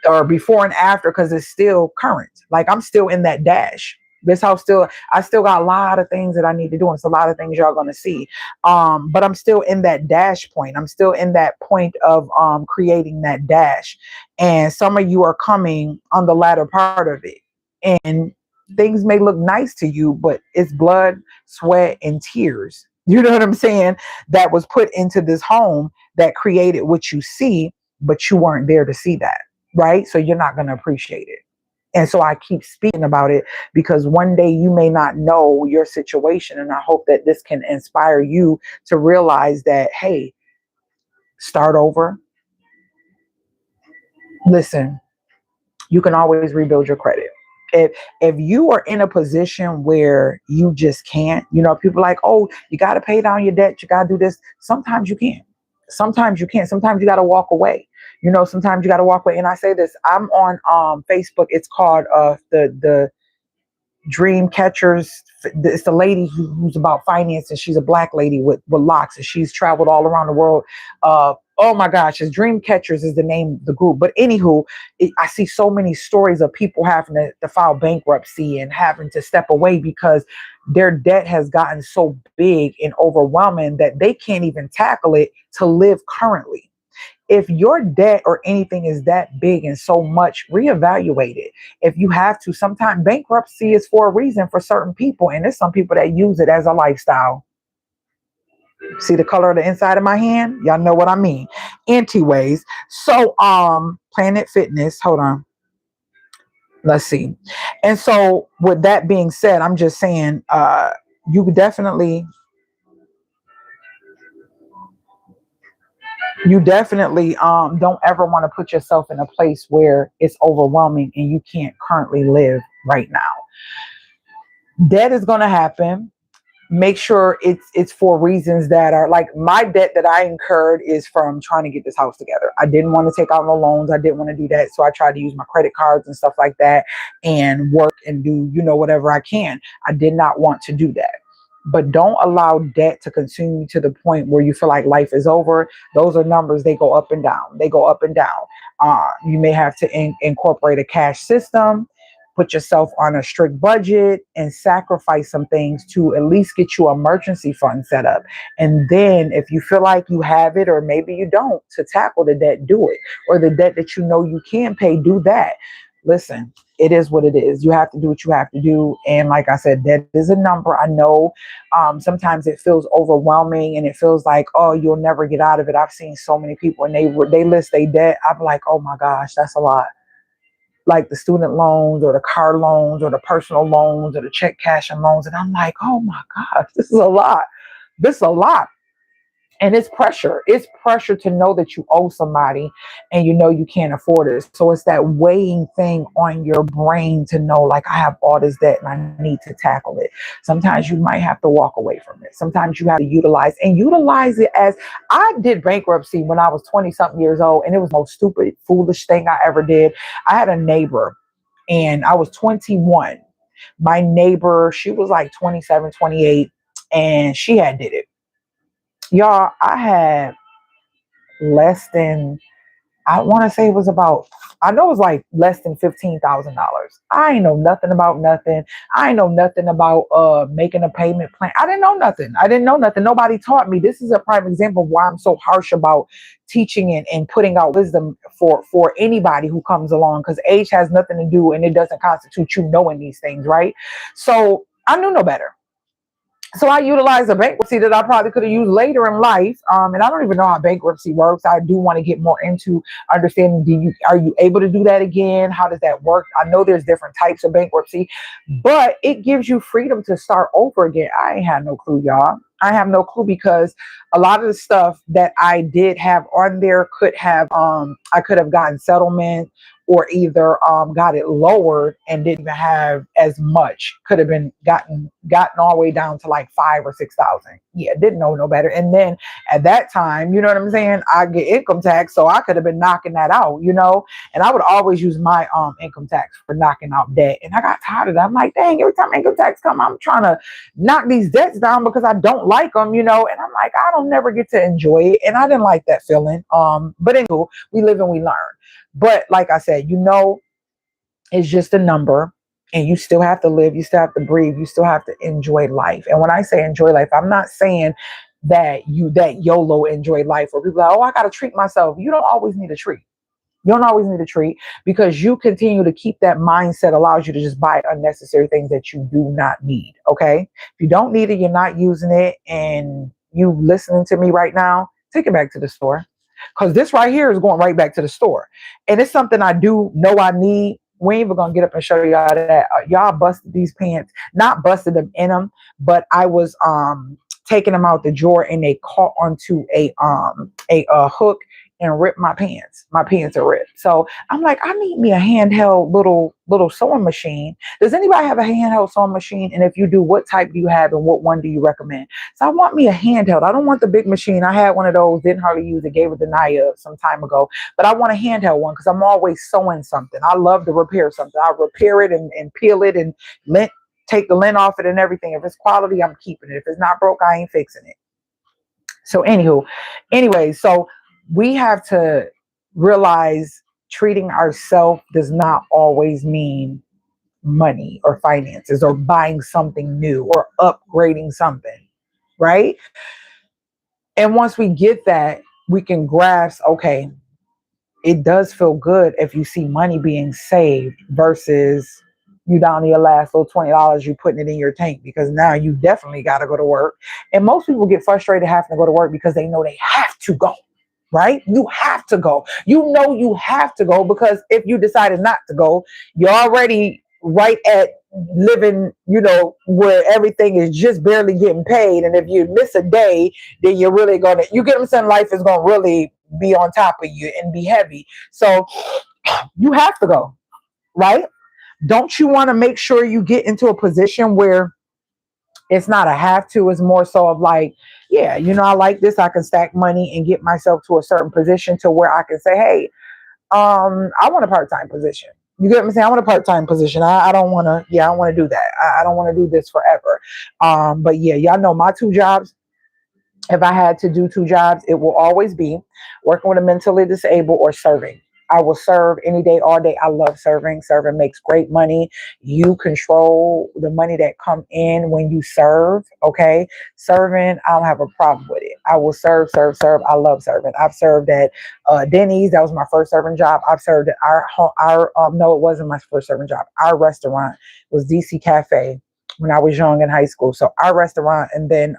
or before and after, because it's still current. Like, I'm still in that dash. This house I still got a lot of things that I need to do. And it's a lot of things y'all gonna see. But I'm still in that dash point. I'm still in that point of creating that dash. And some of you are coming on the latter part of it. And things may look nice to you, but it's blood, sweat, and tears. You know what I'm saying? That was put into this home that created what you see, but you weren't there to see that, right? So you're not gonna appreciate it. And so I keep speaking about it, because one day you may not know your situation. And I hope that this can inspire you to realize that, hey, start over, Listen, you can always rebuild your credit. If you are in a position where you just can't, people like, oh, you got to pay down your debt, you got to do this. Sometimes you can't. Sometimes you can't. Sometimes you got to walk away. Sometimes you got to walk away. And I say this, I'm on Facebook. It's called the Dream Catchers. It's the lady who's about finance, and she's a black lady with locks, and she's traveled all around the world. Oh my gosh, it's Dream Catchers is the name of the group. But anywho, I see so many stories of people having to file bankruptcy and having to step away because their debt has gotten so big and overwhelming that they can't even tackle it to live currently. If your debt or anything is that big and so much, reevaluate it. If you have to, sometimes bankruptcy is for a reason for certain people, and there's some people that use it as a lifestyle. See the color of the inside of my hand? Y'all know what I mean. Anyways, so Planet Fitness, hold on. Let's see. And so with that being said, I'm just saying you definitely don't ever want to put yourself in a place where it's overwhelming and you can't currently live right now. Debt is going to happen. Make sure it's for reasons that are like my debt that I incurred is from trying to get this house together. I didn't want to take out no loans. I didn't want to do that. So I tried to use my credit cards and stuff like that and work and do, whatever I can. I did not want to do that. But don't allow debt to consume you to the point where you feel like life is over. Those are numbers. They go up and down. They go up and down. You may have to incorporate a cash system, put yourself on a strict budget, and sacrifice some things to at least get you an emergency fund set up. And then if you feel like you have it, or maybe you don't, to tackle the debt, do it. Or the debt that you know you can pay, do that. Listen, it is what it is. You have to do what you have to do. And like I said, debt is a number. I know sometimes it feels overwhelming and it feels like, oh, you'll never get out of it. I've seen so many people and they list their debt. I'm like, oh my gosh, that's a lot. Like the student loans or the car loans or the personal loans or the check cashing loans. And I'm like, oh my gosh, this is a lot. This is a lot. And it's pressure. It's pressure to know that you owe somebody and you can't afford it. So it's that weighing thing on your brain to know, like, I have all this debt and I need to tackle it. Sometimes you might have to walk away from it. Sometimes you have to utilize it as I did bankruptcy when I was 20 something years old. And it was the most stupid, foolish thing I ever did. I had a neighbor and I was 21. My neighbor, she was like 27, 28, and she had did it. Y'all, I had less than, I want to say it was about, I know it was like less than $15,000. I ain't know nothing about nothing. I ain't know nothing about making a payment plan. I didn't know nothing. Nobody taught me. This is a prime example of why I'm so harsh about teaching and putting out wisdom for anybody who comes along, because age has nothing to do and it doesn't constitute you knowing these things, right? So I knew no better. So I utilized a bankruptcy that I probably could have used later in life. And I don't even know how bankruptcy works. I do want to get more into understanding, are you able to do that again? How does that work? I know there's different types of bankruptcy, but it gives you freedom to start over again. I ain't had no clue, y'all. I have no clue, because a lot of the stuff that I did have on there could have, I could have gotten settlement, or either got it lowered and didn't even have as much. Could have been gotten all the way down to like 5,000 or 6,000. Yeah, didn't know no better. And then at that time, you know what I'm saying, I get income tax, so I could have been knocking that out, and I would always use my income tax for knocking out debt. And I got tired of that. I'm like, dang, every time income tax come, I'm trying to knock these debts down because I don't like them, and I'm like, I don't never get to enjoy it. And I didn't like that feeling. But anyway, we live and we learn. But like I said, it's just a number, and you still have to live. You still have to breathe. You still have to enjoy life. And when I say enjoy life, I'm not saying that YOLO enjoy life, or people are like, oh, I got to treat myself. You don't always need a treat. You don't always need a treat, because you continue to keep that mindset allows you to just buy unnecessary things that you do not need. Okay. If you don't need it, you're not using it, and you listening to me right now, take it back to the store. Because this right here is going right back to the store. And it's something I do know I need. We ain't even going to get up and show y'all that. Y'all busted these pants. Not busted them in them, but I was taking them out the drawer, and they caught onto a hook and rip my pants. My pants are ripped. So I'm like, I need me a handheld little sewing machine. Does anybody have a handheld sewing machine? And if you do, what type do you have and what one do you recommend? So I want me a handheld. I don't want the big machine. I had one of those, didn't hardly use it, gave it to Naya some time ago. But I want a handheld one because I'm always sewing something. I love to repair something. I repair it and peel it and take the lint off it and everything. If it's quality, I'm keeping it. If it's not broke, I ain't fixing it. So anyway, so we have to realize treating ourselves does not always mean money or finances or buying something new or upgrading something, right? And once we get that, we can grasp, okay, it does feel good if you see money being saved versus you down to your last little $20, you putting it in your tank because now you definitely got to go to work. And most people get frustrated having to go to work because they know they have to go, right? You have to go. You know you have to go because if you decided not to go, you're already right at living, where everything is just barely getting paid. And if you miss a day, then you're really going to, you get what I'm saying, life is going to really be on top of you and be heavy. So you have to go, right? Don't you want to make sure you get into a position where it's not a have to, it's more so of like, yeah, I like this. I can stack money and get myself to a certain position to where I can say, hey, I want a part-time position. You get what I'm saying? I want a part-time position. I don't want to, I don't want to do that. I don't want to do this forever. But yeah, y'all know my 2 jobs. If I had to do 2 jobs, it will always be working with a mentally disabled or serving. I will serve any day, all day. I love serving. Serving makes great money. You control the money that come in when you serve. Okay. Serving, I don't have a problem with it. I will serve. I love serving. I've served at Denny's. That was my first serving job. I've served at no, it wasn't my first serving job. Our restaurant was DC Cafe when I was young in high school. So our restaurant, and then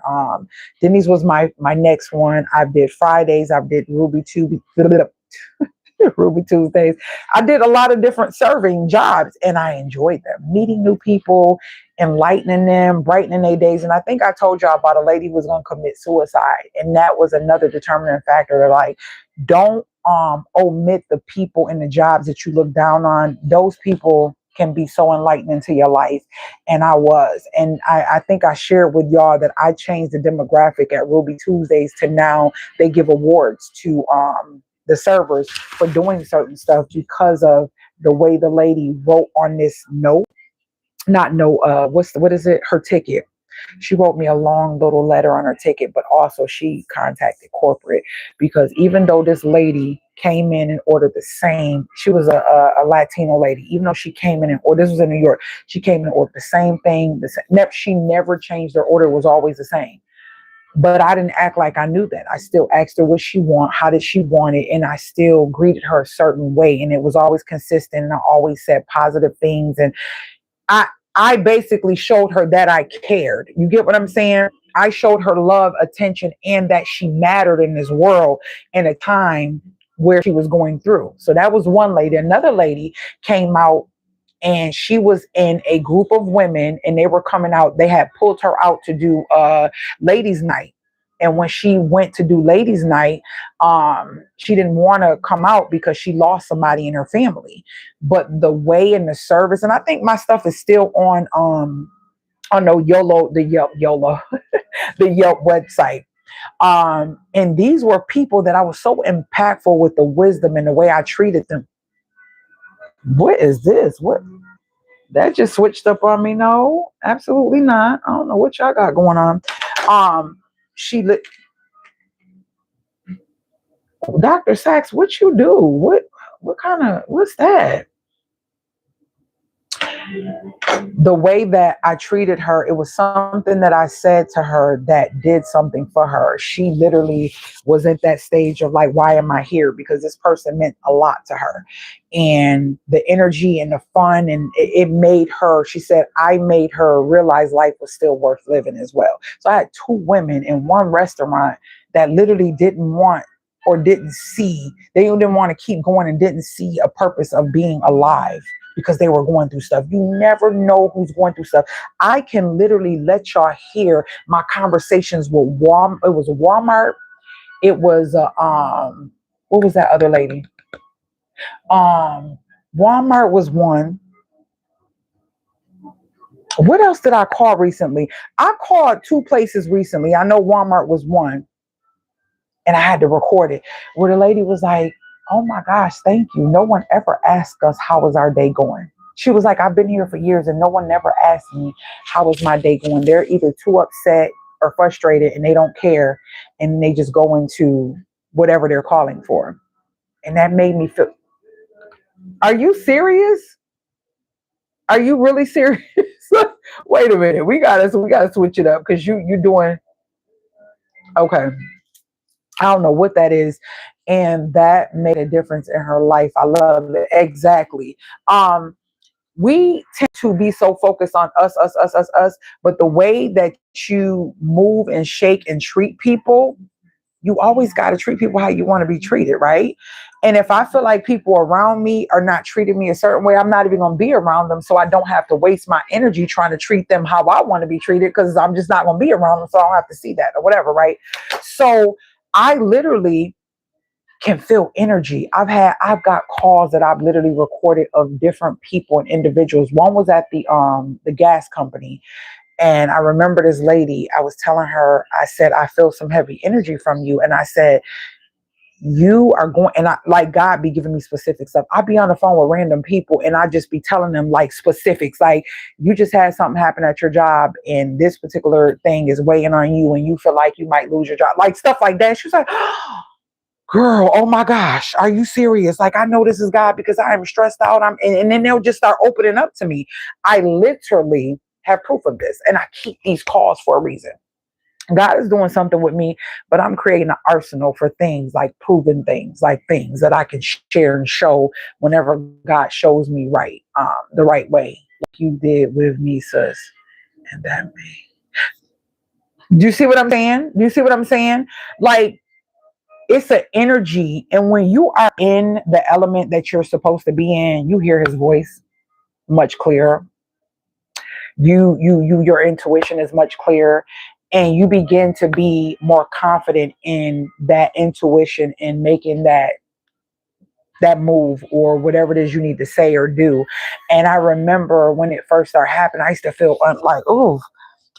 Denny's was my next one. I did Fridays. I did Ruby Tuesdays. I did a lot of different serving jobs and I enjoyed them. Meeting new people, enlightening them, brightening their days. And I think I told y'all about a lady who was going to commit suicide. And that was another determining factor. Like, don't omit the people in the jobs that you look down on. Those people can be so enlightening to your life. And I was. And I think I shared with y'all that I changed the demographic at Ruby Tuesdays to now they give awards to the servers for doing certain stuff because of the way the lady wrote on this note. Not note, what is it? Her ticket. She wrote me a long little letter on her ticket, but also she contacted corporate because even though this lady came in and ordered the same, she was a Latino lady, even though she came in and ordered, this was in New York, she came in and ordered the same thing. She never changed her order, it was always the same. But I didn't act like I knew that. I still asked her what she want, how did she want it, and I still greeted her a certain way. And it was always consistent, and I always said positive things. And I basically showed her that I cared. You get what I'm saying? I showed her love, attention, and that she mattered in this world in a time where she was going through. So that was one lady. Another lady came out and she was in a group of women and they were coming out. They had pulled her out to do ladies' night. And when she went to do ladies' night, she didn't want to come out because she lost somebody in her family. But the way in the service, and I think my stuff is still on the Yelp website. And these were people that I was so impactful with the wisdom and the way I treated them. What is this? What? That just switched up on me. No, absolutely not. I don't know what y'all got going on. Dr. Sachs, what you do? What kind of, what's that? The way that I treated her, it was something that I said to her that did something for her. She literally was at that stage of like, why am I here? Because this person meant a lot to her. And the energy and the fun, and it made her, she said, I made her realize life was still worth living as well. So I had 2 women in one restaurant that literally didn't want or didn't see, they didn't want to keep going and didn't see a purpose of being alive because they were going through stuff. You never know who's going through stuff. I can literally let y'all hear my conversations with Walmart. It was Walmart. It was What was that other lady? Walmart was one. What else did I call recently? I called 2 places recently. I know Walmart was one, and I had to record it, where the lady was like, "Oh my gosh, thank you. No one ever asked us how was our day going." She was like, "I've been here for years and no one never asked me how was my day going." They're either too upset or frustrated and they don't care, and they just go into whatever they're calling for. And that made me feel, are you serious? Are you really serious? Wait a minute. We gotta switch it up, because you're doing okay. I don't know what that is. And that made a difference in her life. I love it. Exactly. We tend to be so focused on us, but the way that you move and shake and treat people, you always got to treat people how you want to be treated, right? And if I feel like people around me are not treating me a certain way, I'm not even going to be around them. So I don't have to waste my energy trying to treat them how I want to be treated, because I'm just not going to be around them. So I don't have to see that or whatever, right? So I literally can feel energy. I've got calls that I've literally recorded of different people and individuals. One was at the gas company. And I remember this lady, I was telling her, I said, "I feel some heavy energy from you." And I said, "You are going," and I, like, God be giving me specific stuff. I'd be on the phone with random people and I just be telling them like specifics, like, "You just had something happen at your job and this particular thing is weighing on you and you feel like you might lose your job," like stuff like that. She was like, "Girl, oh my gosh, are you serious? Like, I know this is God because I am stressed out." And then they'll just start opening up to me. I literally have proof of this, and I keep these calls for a reason. God is doing something with me, but I'm creating an arsenal for things, like proven things, like things that I can share and show whenever God shows me the right way, like you did with me, sis. And that me. Do you see what I'm saying? Do you see what I'm saying? Like, it's an energy, and when you are in the element that you're supposed to be in, you hear his voice much clearer. Your intuition is much clearer, and you begin to be more confident in that intuition and making that move or whatever it is you need to say or do. And I remember when it first started happening, I used to feel like, "Oh,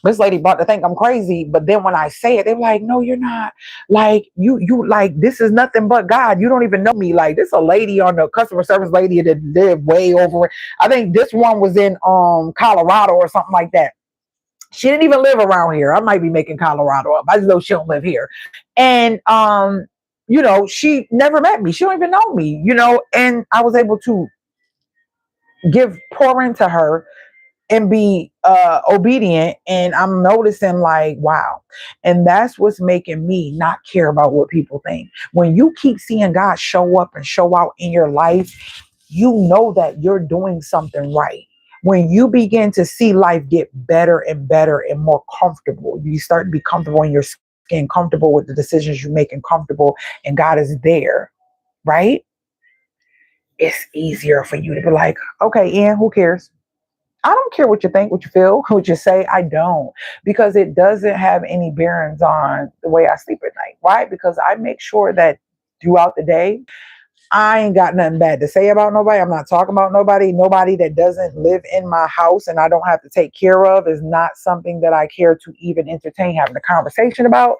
this lady about to think I'm crazy." But then when I say it, they're like, "No, you're not. Like, you like, this is nothing but God. You don't even know me." Like, this a lady on the customer service lady that lived way over it. I think this one was in Colorado or something like that. She didn't even live around here. I might be making Colorado up. I just know she don't live here. And she never met me. She don't even know me, and I was able to pour into her and be obedient. And I'm noticing, like, wow. And that's what's making me not care about what people think. When you keep seeing God show up and show out in your life, you know that you're doing something right. When you begin to see life get better and better and more comfortable, you start to be comfortable in your skin, comfortable with the decisions you make, and comfortable, and God is there, right? It's easier for you to be like, "Okay, Ian, who cares? I don't care what you think, what you feel, what you say." I don't, because it doesn't have any bearings on the way I sleep at night. Why? Because I make sure that throughout the day, I ain't got nothing bad to say about nobody. I'm not talking about nobody. Nobody that doesn't live in my house and I don't have to take care of is not something that I care to even entertain having a conversation about,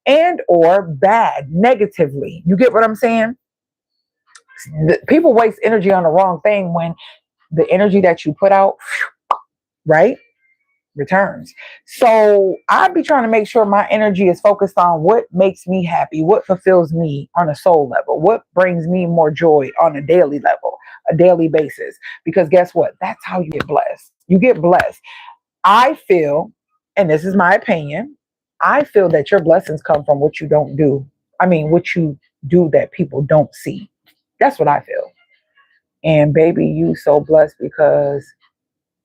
and or bad, negatively. You get what I'm saying? People waste energy on the wrong thing when the energy that you put out, right, returns. So I'd be trying to make sure my energy is focused on what makes me happy, what fulfills me on a soul level, what brings me more joy on a daily level, a daily basis. Because guess what? That's how you get blessed. You get blessed. I feel, and this is my opinion, I feel that your blessings come from what you don't do. I mean, what you do that people don't see. That's what I feel. And baby, you so blessed, because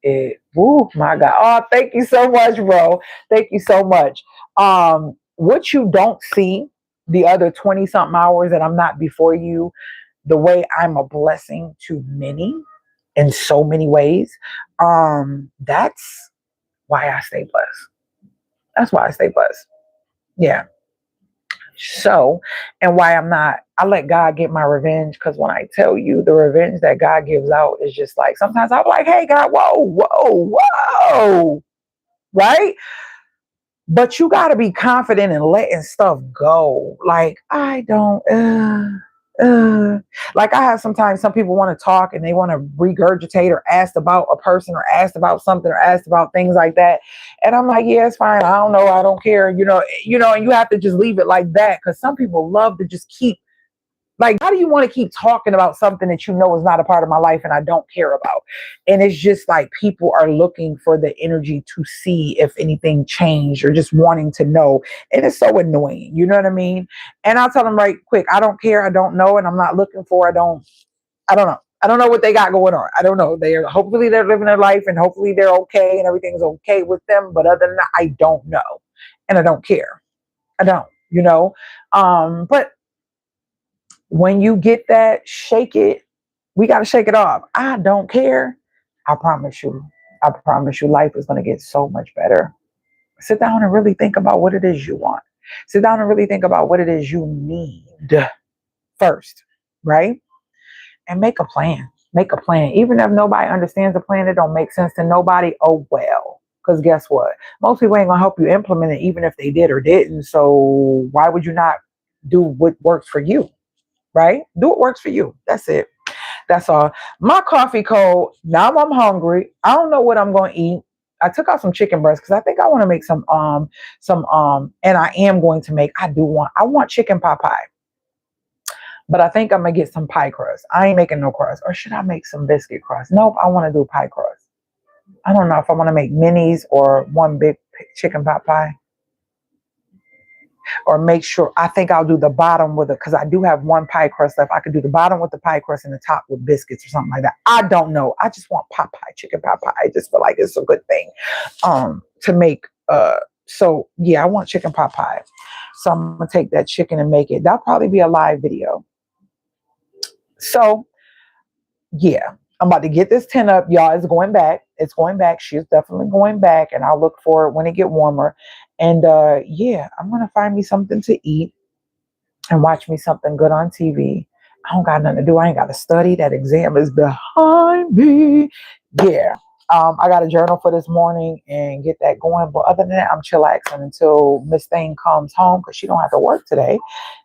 my God. Oh, thank you so much, bro. Thank you so much. What you don't see, the other 20 something hours that I'm not before you, the way I'm a blessing to many in so many ways. That's why I stay blessed. That's why I stay blessed. Yeah. So, and why I let God get my revenge, because when I tell you the revenge that God gives out is just like, sometimes I'm like, hey, God, whoa, right? But you got to be confident in letting stuff go. Like, I don't, like I have sometimes some people want to talk and they want to regurgitate or ask about a person or asked about something or asked about things like that. And I'm like, yeah, it's fine. I don't know. I don't care. And you have to just leave it like that. Cause some people love to just keep, like, how do you want to keep talking about something that you know is not a part of my life and I don't care about? And it's just like people are looking for the energy to see if anything changed or just wanting to know. And it's so annoying. You know what I mean? And I'll tell them right quick, I don't care. I don't know. And I'm not looking for, I don't know. I don't know what they got going on. I don't know. Hopefully they're living their life and hopefully they're okay and everything's okay with them. But other than that, I don't know. And I don't care. I don't. But when you get that, shake it. We got to shake it off. I don't care. I promise you, life is going to get so much better. Sit down and really think about what it is you want. Sit down and really think about what it is you need first, right? And make a plan. Make a plan. Even if nobody understands the plan, it don't make sense to nobody. Oh, well. Because guess what? Most people ain't going to help you implement it, even if they did or didn't. So why would you not do what works for you? Right? Do what works for you. That's it. That's all. My coffee cold. Now I'm hungry. I don't know what I'm going to eat. I took out some chicken breast because I think I want to make some, and I am going to make, I want chicken pot pie. But I think I'm going to get some pie crust. I ain't making no crust. Or should I make some biscuit crust? Nope, I want to do pie crust. I don't know if I want to make minis or one big chicken pot pie. Or make sure, I think I'll do the bottom with it, because I do have one pie crust left. I could do the bottom with the pie crust and the top with biscuits or something like that. I don't know. I just want pot pie, chicken pot pie. I just feel like it's a good thing to make. So yeah, I want chicken pot pie. So I'm going to take that chicken and make it. That'll probably be a live video. So yeah, I'm about to get this tin up. Y'all, it's going back. It's going back. She's definitely going back. And I'll look for it when it get warmer. And yeah, I'm going to find me something to eat and watch me something good on TV. I don't got nothing to do. I ain't got to study. That exam is behind me. Yeah. I got a journal for this morning and get that going. But other than that, I'm chillaxing until Miss Thing comes home because she don't have to work today.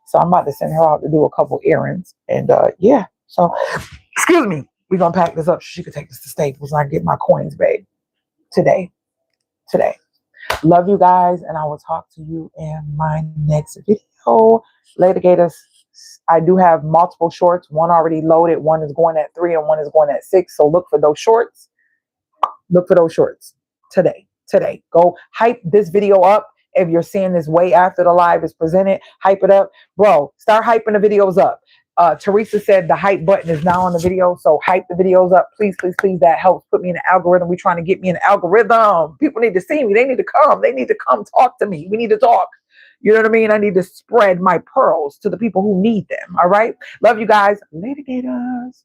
So I'm about to send her out to do a couple errands. And yeah. So, excuse me. We're going to pack this up so she can take this to Staples and I can get my coins back today. Love you guys. And I will talk to you in my next video. Later, Gators. I do have multiple shorts. One already loaded. One is going at 3 and one is going at 6. So look for those shorts. Look for those shorts today. Go hype this video up. If you're seeing this way after the live is presented, hype it up. Bro, start hyping the videos up. Teresa said the hype button is now on the video. So hype the videos up. Please. That helps put me in the algorithm. We're trying to get me in the algorithm. People need to see me. They need to come. They need to come talk to me. We need to talk. You know what I mean? I need to spread my pearls to the people who need them. All right. Love you guys. Later, Gators.